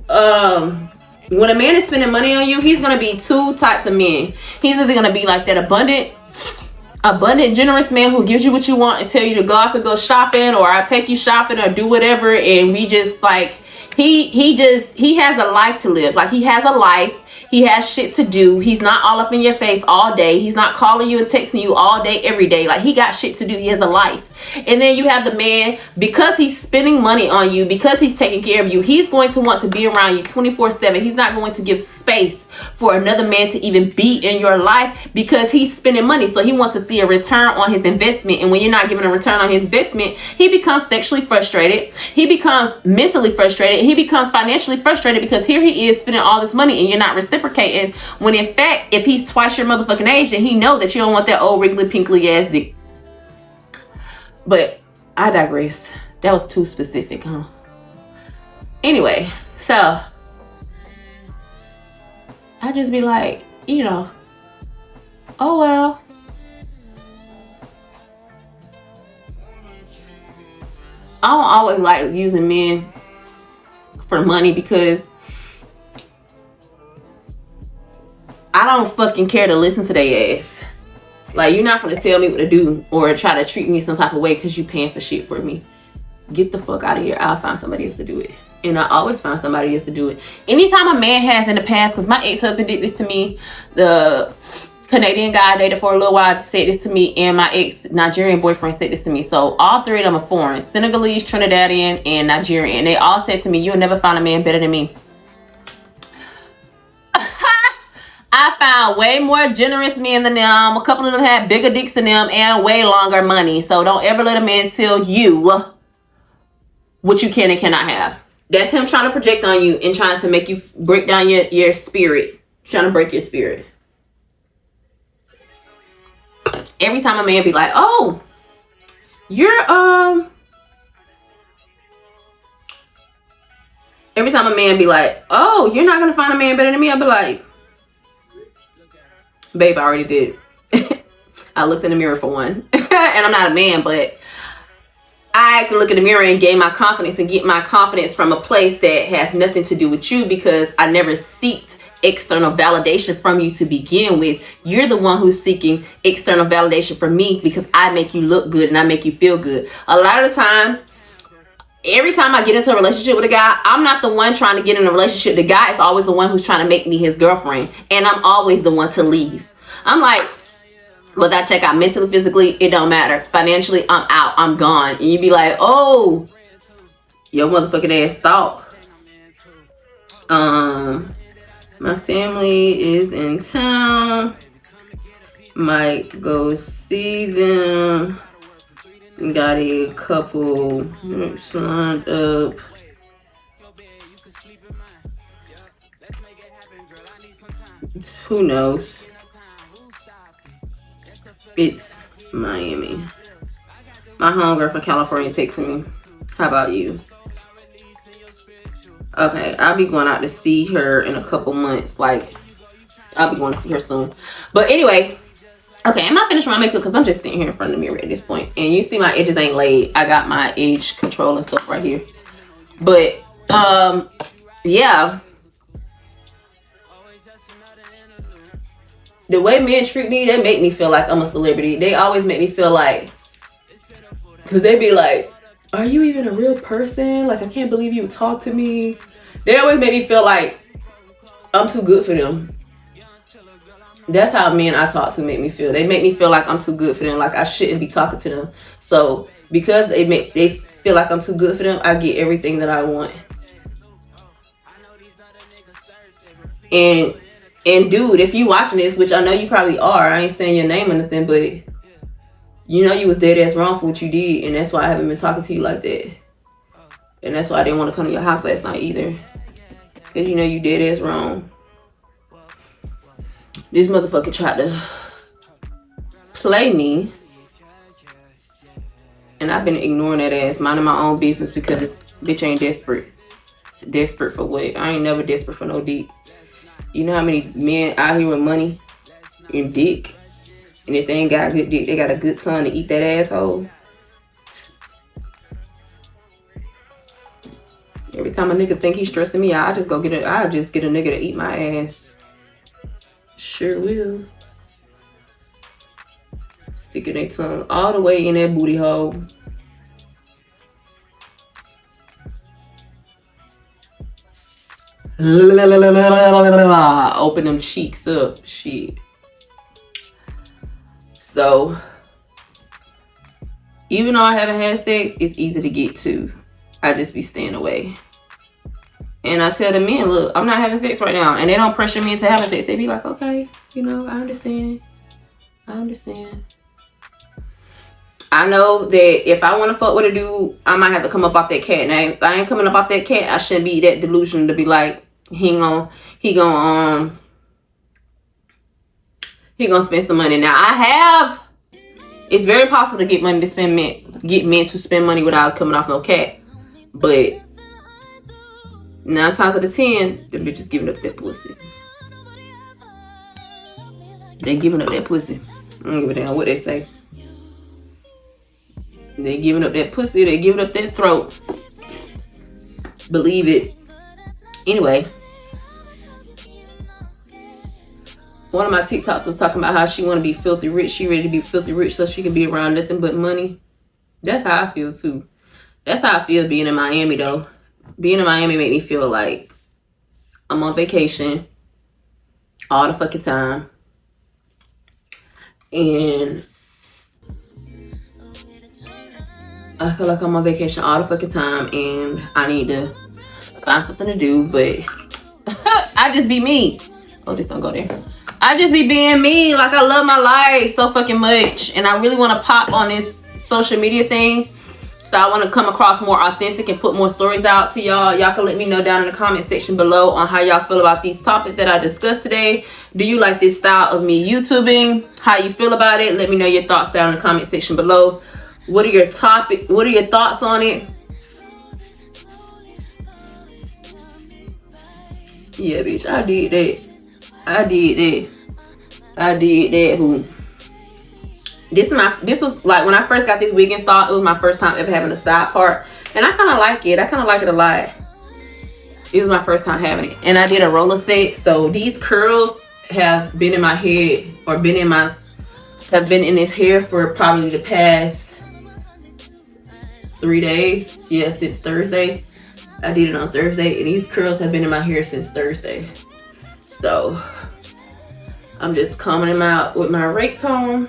when a man is spending money on you, he's going to be two types of men. He's either going to be like that abundant, generous man who gives you what you want and tell you to go off and go shopping, or I'll take you shopping or do whatever. And we just like, he has a life to live. Like, he has a life. He has shit to do. He's not all up in your face all day. He's not calling you and texting you all day, every day. Like, he got shit to do. He has a life. And then you have the man, because he's spending money on you, because he's taking care of you, he's going to want to be around you 24/7. He's not going to give space for another man to even be in your life because he's spending money. So he wants to see a return on his investment. And when you're not giving a return on his investment, he becomes sexually frustrated. He becomes mentally frustrated. He becomes financially frustrated because here he is spending all this money and you're not reciprocating. When in fact, if he's twice your motherfucking age, then he know that you don't want that old wrinkly pinkly ass dick. But I digress. That was too specific, huh? Anyway, so I just be like, you know, oh well. I don't always like using men for money because I don't fucking care to listen to their ass. Like, you're not gonna tell me what to do or try to treat me some type of way because you paying for shit for me. Get the fuck out of here. I'll find somebody else to do it. And I always find somebody else to do it. Anytime a man has in the past, because my ex-husband did this to me, the Canadian guy I dated for a little while said this to me, and my ex-Nigerian boyfriend said this to me. So all three of them are foreign: Senegalese, Trinidadian, and Nigerian. And they all said to me, you'll never find a man better than me. I found way more generous men than them. A couple of them had bigger dicks than them and way longer money. So don't ever let a man tell you what you can and cannot have. That's him trying to project on you and trying to make you break down your spirit. Trying to break your spirit. Every time a man be like, oh, every time a man be like, oh, you're not going to find a man better than me. I'll be like, babe, I already did. I looked in the mirror for one. And I'm not a man, but I can look in the mirror and gain my confidence and get my confidence from a place that has nothing to do with you, because I never seeked external validation from you to begin with. You're the one who's seeking external validation from me because I make you look good and I make you feel good. A lot of the times, every time I get into a relationship with a guy, I'm not the one trying to get in a relationship. The guy is always the one who's trying to make me his girlfriend. And I'm always the one to leave. I'm like, whether I check out mentally, physically, it don't matter. Financially, I'm out. I'm gone. And you be like, oh, your motherfucking ass thought. My family is in town. Might go see them. Got a couple lined up. Who knows? It's Miami. My homegirl from California texting me. How about you? Okay, I'll be going out to see her in a couple months. Like, I'll be going to see her soon. But anyway, okay, am I finished my makeup? Because I'm just sitting here in front of the mirror at this point. And you see my edges ain't laid. I got my edge control and stuff right here. But, yeah. The way men treat me, they make me feel like I'm a celebrity. They always make me feel like, because they be like, are you even a real person? Like, I can't believe you would talk to me. They always make me feel like I'm too good for them. That's how men I talk to make me feel. They make me feel like I'm too good for them. Like, I shouldn't be talking to them. So, because they feel like I'm too good for them, I get everything that I want. And dude, if you watching this, which I know you probably are, I ain't saying your name or nothing, but you know you was dead ass wrong for what you did, and that's why I haven't been talking to you like that. And that's why I didn't want to come to your house last night either. Because you know you dead ass wrong. This motherfucker tried to play me. And I've been ignoring that ass, minding my own business because this bitch ain't desperate. Desperate for what? I ain't never desperate for no dick. You know how many men out here with money and dick? And if they ain't got a good dick, they got a good son to eat that asshole. Every time a nigga think he's stressing me out, I'll just get a nigga to eat my ass. Sure will. Sticking their tongue all the way in that booty hole. Open them cheeks up. Shit. So, even though I haven't had sex, it's easy to get to. I just be staying away. And I tell the men, look, I'm not having sex right now. And they don't pressure me into having sex. They be like, okay, you know, I understand. I understand. I know that if I want to fuck with a dude, I might have to come up off that cat. Now, if I ain't coming up off that cat, I shouldn't be that delusional to be like, he gonna spend some money. Now, it's very possible to get men to spend money without coming off no cat. But 9 times out of 10, the bitch is giving up that pussy. They giving up that pussy. I don't give a damn what they say. They giving up that pussy. They giving up that throat. Believe it. Anyway. One of my TikToks was talking about how she want to be filthy rich. She ready to be filthy rich so she can be around nothing but money. That's how I feel too. That's how I feel being in Miami though. Being in Miami made me feel like I'm on vacation all the fucking time. And I feel like I'm on vacation all the fucking time and I need to find something to do, but I just be me. Oh, this don't go there. I just be being me. Like, I love my life so fucking much. And I really want to pop on this social media thing. So I want to come across more authentic and put more stories out to y'all. Y'all can let me know down in the comment section below on how y'all feel about these topics that I discussed today. Do you like this style of me YouTubing? How you feel about it? Let me know your thoughts down in the comment section below. What are your thoughts on it? Yeah, bitch, I did that. I did that. Who? This was like when I first got this wig installed. It was my first time ever having a side part, and I kind of like it. I kind of like it a lot. It was my first time having it, and I did a roller set. So these curls have been in my head, or have been in this hair for probably the past 3 days. Yeah, since Thursday. I did it on Thursday, and these curls have been in my hair since Thursday. So I'm just combing them out with my rake comb.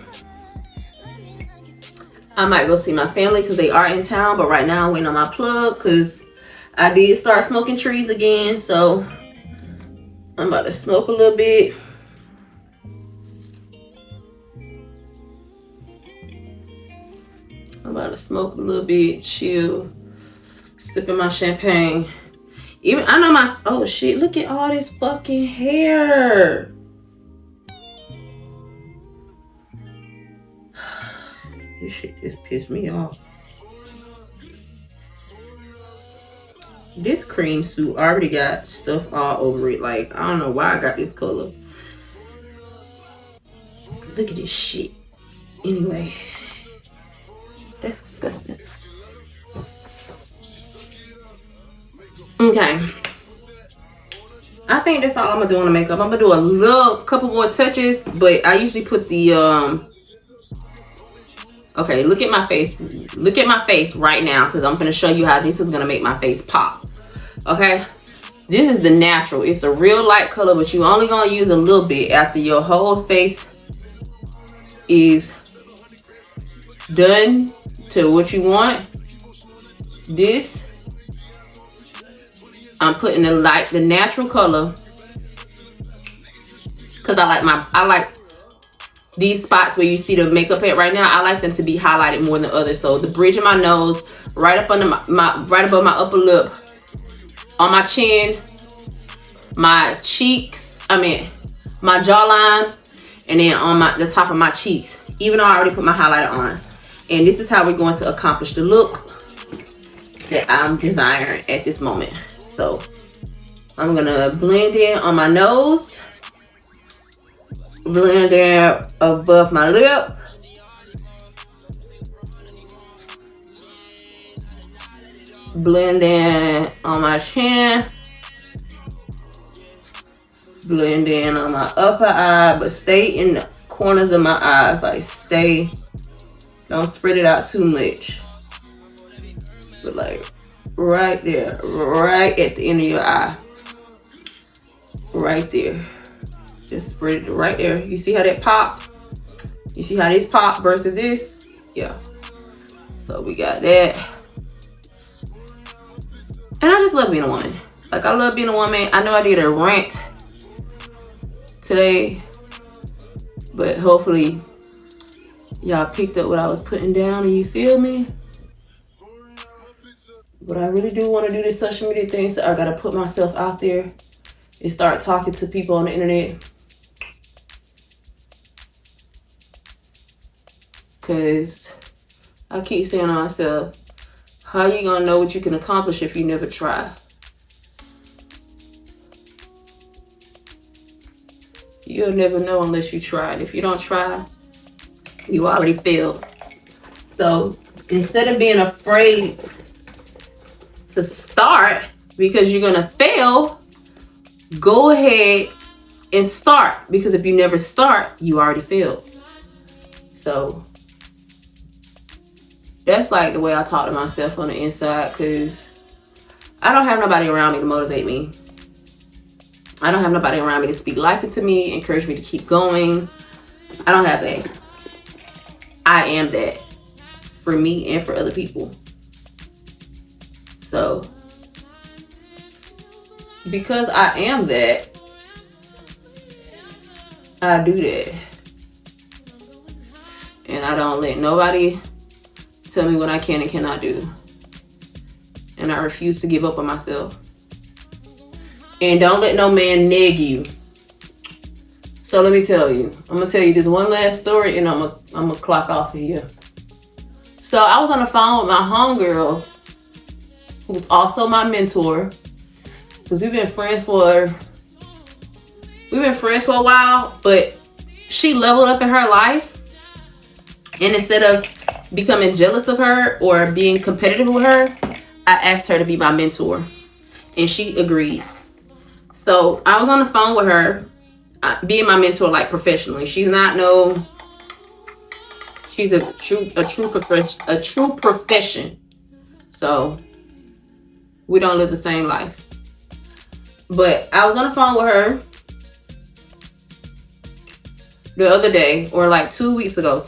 I might go see my family because they are in town, but right now I'm waiting on my plug because I did start smoking trees again. So I'm about to smoke a little bit. Chill, sipping my champagne. Even I know my, oh shit, look at all this fucking hair. This shit just pissed me off. This cream suit already got stuff all over it. Like, I don't know why I got this color. Look at this shit. Anyway, that's disgusting. Okay. I think that's all I'm gonna do on the makeup. I'm gonna do a couple more touches, but I usually put the okay, look at my face. Look at my face right now, because I'm gonna show you how this is gonna make my face pop. Okay, this is the natural. It's a real light color, but you only gonna use a little bit after your whole face is done to what you want. This, I'm putting the natural color, because I like these spots where you see the makeup at right now. I like them to be highlighted more than others. So the bridge of my nose, right up under right above my upper lip, on my chin, my cheeks, my jawline, and then on the top of my cheeks, even though I already put my highlighter on. And this is how we're going to accomplish the look that I'm desiring at this moment. So I'm gonna blend in on my nose, blend in above my lip, blend in on my chin, blend in on my upper eye, but stay in the corners of my eyes. Like, don't spread it out too much, but like right there, right at the end of your eye, right there. Just spread it right there. You see how that pops? You see how this pop versus this? Yeah. So we got that. And I just love being a woman. Like, I love being a woman. I know I did a rant today, but hopefully y'all picked up what I was putting down and you feel me. But I really do want to do this social media thing, so I gotta put myself out there and start talking to people on the internet. Cause I keep saying to myself, how you gonna know what you can accomplish if you never try? You'll never know unless you try. And if you don't try, you already failed. So instead of being afraid to start because you're gonna fail, go ahead and start, because if you never start, you already failed. So that's like the way I talk to myself on the inside, because I don't have nobody around me to motivate me. I don't have nobody around me to speak life into me, encourage me to keep going. I don't have that. I am that for me and for other people. So because I am that, I do that. And I don't let nobody tell me what I can and cannot do. And I refuse to give up on myself. And don't let no man neg you. So let me tell you. I'm going to tell you this one last story, and I'm gonna clock off of here. So I was on the phone with my homegirl, who's also my mentor. Because we've been friends for a while, but she leveled up in her life. And instead of becoming jealous of her or being competitive with her, I asked her to be my mentor, and she agreed. So I was on the phone with her, being my mentor, like, professionally. She's a true profession. So we don't live the same life. But I was on the phone with her the other day, or like 2 weeks ago,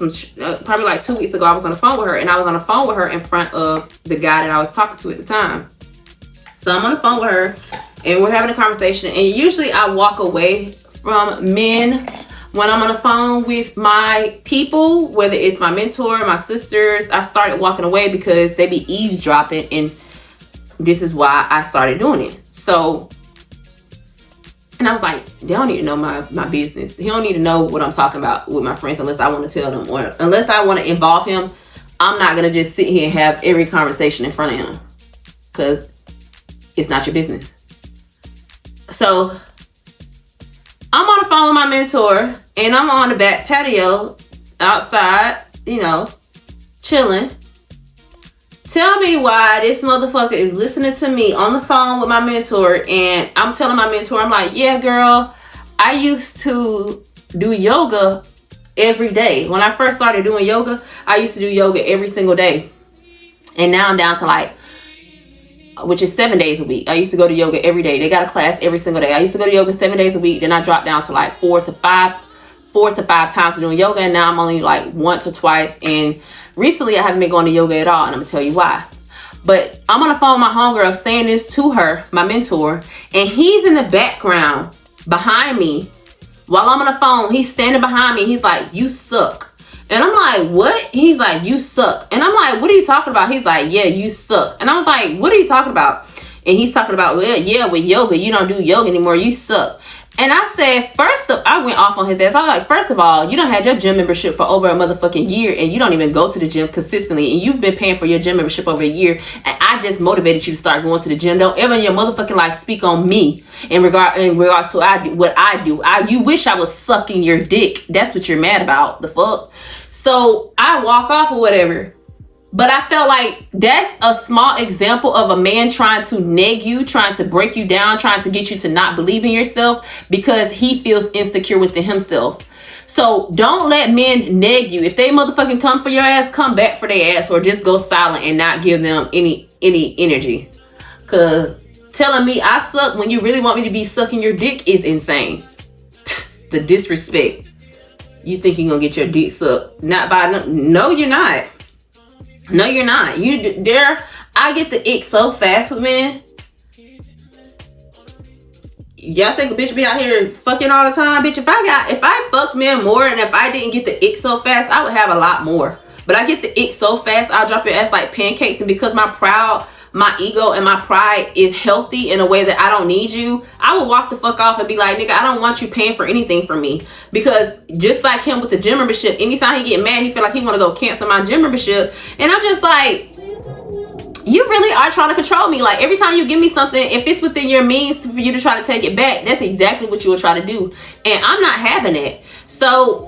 probably like 2 weeks ago, I was on the phone with her, and I was on the phone with her in front of the guy that I was talking to at the time. So I'm on the phone with her, and we're having a conversation, and usually I walk away from men when I'm on the phone with my people, whether it's my mentor, my sisters. I started walking away because they be eavesdropping, and this is why I started doing it. So, and I was like, they don't need to know my business. He don't need to know what I'm talking about with my friends unless I want to tell them, or unless I want to involve him. I'm not gonna just sit here and have every conversation in front of him, because it's not your business. So I'm on the phone with my mentor, and I'm on the back patio outside, you know, chilling. Tell me why this motherfucker is listening to me on the phone with my mentor, and I'm telling my mentor, I'm like, yeah, girl, I used to do yoga every day. When I first started doing yoga, I used to do yoga every single day. And now I'm down to like, which is 7 days a week. I used to go to yoga every day. They got a class every single day. I used to go to yoga 7 days a week. Then I dropped down to like 4 to 5 times doing yoga. And now I'm only like once or twice. And recently I haven't been going to yoga at all. And I'm going to tell you why. But I'm on the phone with my homegirl saying this to her, my mentor. And he's in the background behind me. While I'm on the phone, he's standing behind me. He's like, you suck. And I'm like, what? He's like, you suck. And I'm like, what are you talking about? He's like, yeah, you suck. And I was like, what are you talking about? And he's talking about, well, yeah, with yoga, you don't do yoga anymore. You suck. And I said, I went off on his ass. I was like, first of all, you done had your gym membership for over a motherfucking year, and you don't even go to the gym consistently, and you've been paying for your gym membership over a year, and I just motivated you to start going to the gym. Don't ever in your motherfucking life speak on me in regards to what I do. You wish I was sucking your dick. That's what you're mad about. The fuck? So I walk off or whatever. But I felt like that's a small example of a man trying to neg you, trying to break you down, trying to get you to not believe in yourself because he feels insecure within himself. So don't let men neg you. If they motherfucking come for your ass, come back for their ass, or just go silent and not give them any energy. Because telling me I suck when you really want me to be sucking your dick is insane. The disrespect. You think you're going to get your dick sucked? Not by no, you're not. No, you're not. I get the ick so fast with men. Y'all think a bitch be out here fucking all the time? Bitch, if I fucked men more, and if I didn't get the ick so fast, I would have a lot more. But I get the ick so fast, I'll drop your ass like pancakes. And because my ego and my pride is healthy in a way that I don't need you, I will walk the fuck off and be like, nigga, I don't want you paying for anything from me. Because just like him with the gym membership, anytime he get mad, he feel like he want to go cancel my gym membership. And I'm just like, you really are trying to control me. Like, every time you give me something, if it's within your means for you to try to take it back, that's exactly what you will try to do. And I'm not having it. So,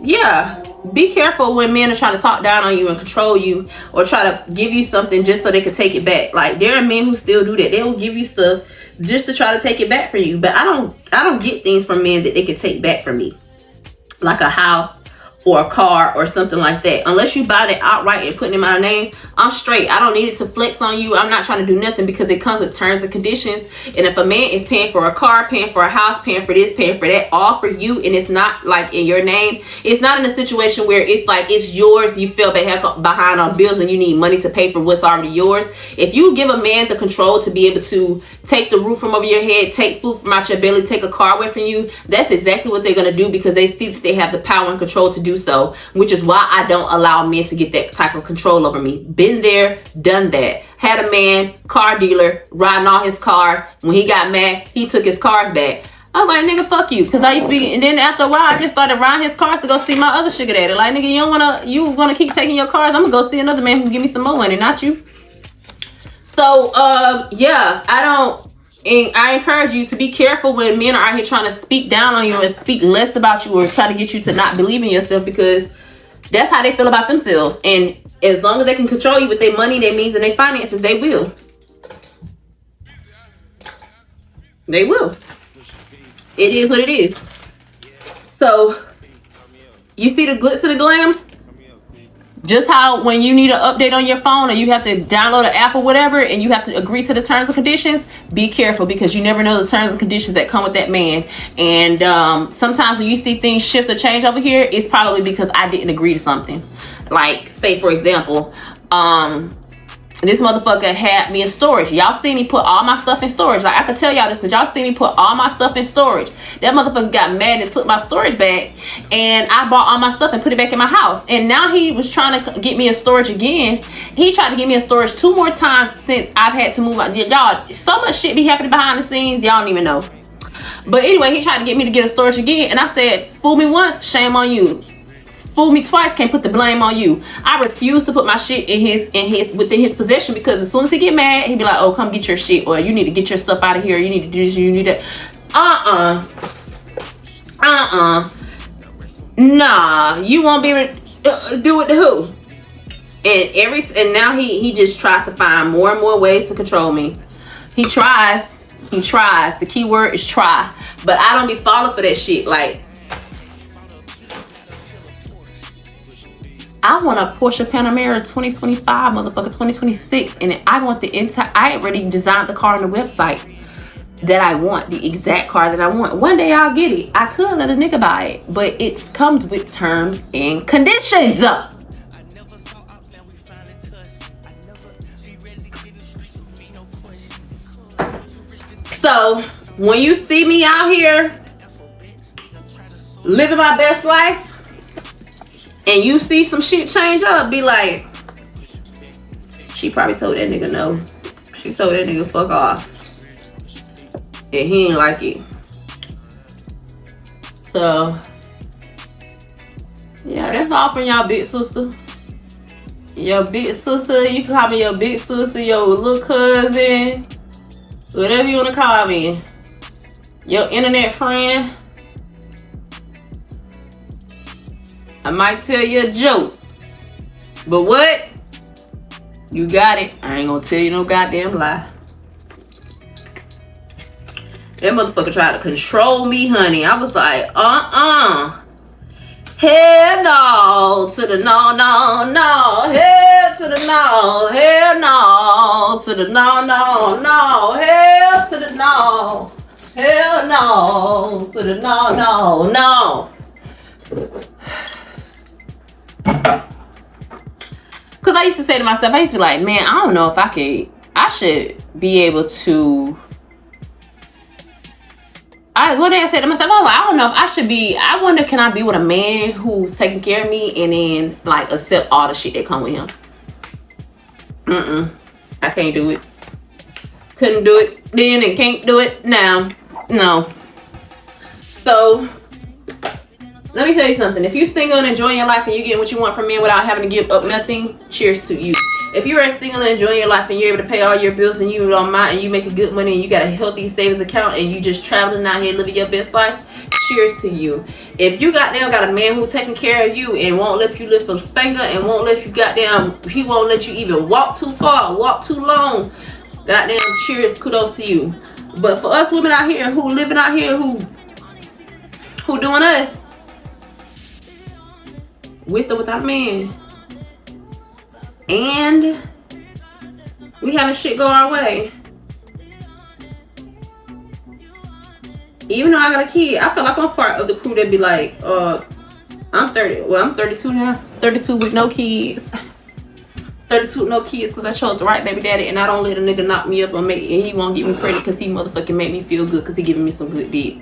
yeah. Be careful when men are trying to talk down on you and control you, or try to give you something just so they can take it back. Like, there are men who still do that. They will give you stuff just to try to take it back from you. But I don't get things from men that they can take back from me, like a house or a car or something like that. Unless you buy it outright and putting in my name, I'm straight. I don't need it to flex on you. I'm not trying to do nothing, because it comes with terms and conditions. And if a man is paying for a car, paying for a house, paying for this, paying for that, all for you, and it's not like in your name, it's not in a situation where it's like it's yours, you feel behind on bills and you need money to pay for what's already yours. If you give a man the control to be able to take the roof from over your head, take food from out your belly, take a car away from you, that's exactly what they're going to do, because they see that they have the power and control to do so, which is why I don't allow men to get that type of control over me. Been there, done that. Had a man, car dealer, riding all his cars. When he got mad, he took his cars back. I was like, nigga, fuck you. Because I used to be, and then after a while, I just started riding his cars to go see my other sugar daddy. Like, nigga, you want to keep taking your cars? I'm going to go see another man who can give me some more money, not you. So, yeah, I encourage you to be careful when men are out here trying to speak down on you and speak less about you, or try to get you to not believe in yourself, because that's how they feel about themselves. And as long as they can control you with their money, their means, and their finances, they will. They will. It is what it is. So, you see the glitz and the glams? Just how when you need an update on your phone, or you have to download an app or whatever, and you have to agree to the terms and conditions, be careful, because you never know the terms and conditions that come with that man. And sometimes when you see things shift or change over here, it's probably because I didn't agree to something. Like, say for example, this motherfucker had me in storage. Y'all see me put all my stuff in storage. Like, I could tell y'all this, because y'all see me put all my stuff in storage. That motherfucker got mad and took my storage back, and I bought all my stuff and put it back in my house. And now he was trying to get me a storage again. He tried to get me a storage 2 more times since I've had to move out. Y'all, so much shit be happening behind the scenes, y'all don't even know. But anyway, he tried to get me to get a storage again, and I said, fool me once, shame on you. fool me twice, can't put the blame on you. I refuse to put my shit within his possession, because as soon as he get mad, he be like, oh, come get your shit, or you need to get your stuff out of here, you need to do this, you need that. Nah, you won't be able to do it to who? And now he just tries to find more and more ways to control me. He tries. The key word is try. But I don't be falling for that shit. Like, I want a Porsche Panamera 2025, motherfucker, 2026, and I want the entire. I already designed the car on the website that I want, the exact car that I want. One day I'll get it. I could let a nigga buy it, but it comes with terms and conditions. So when you see me out here living my best life, and you see some shit change up, be like, she probably told that nigga no. She told that nigga fuck off, and he ain't like it. So yeah, that's all from y'all big sister. Your big sister, you can call me your big sister, your little cousin, whatever you want to call me. Your internet friend. I might tell you a joke, but what? You got it. I ain't gonna tell you no goddamn lie. That motherfucker tried to control me, honey. I was like, hell no to the no, no, no. Hell to the no. Hell no to the no, no, no. Hell to the no. Hell no to the no, no, no. Cause I used to say to myself, I used to be like, man, I don't know if I should be able to. One day I said to myself, oh, I don't know if I wonder, can I be with a man who's taking care of me and then like accept all the shit that come with him? I can't do it. Couldn't do it then and can't do it now. No. So let me tell you something. If you're single and enjoying your life and you get what you want from men without having to give up nothing, cheers to you. If you're single and enjoying your life and you're able to pay all your bills and you don't mind and you making good money and you got a healthy savings account and you just traveling out here living your best life, cheers to you. If you got a man who's taking care of you and won't let you lift a finger and won't let you he won't let you even walk too far, walk too long, goddamn, cheers, kudos to you. But for us women out here who living out here, who doing us, with or without a man, and we having shit go our way. Even though I got a kid, I feel like I'm part of the crew that be like, I'm 30. Well, I'm 32 now. 32 with no kids. 32 with no kids because I chose the right baby daddy, and I don't let a nigga knock me up and he won't give me credit because he motherfucking make me feel good because he giving me some good dick.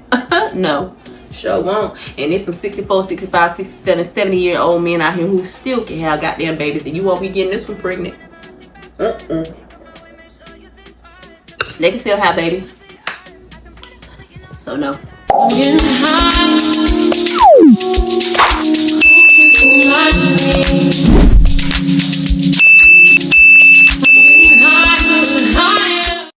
No. Sure won't. And there's some 64, 65, 67, 70-year-old men out here who still can have goddamn babies, and you won't be getting this one pregnant. They can still have babies. So no.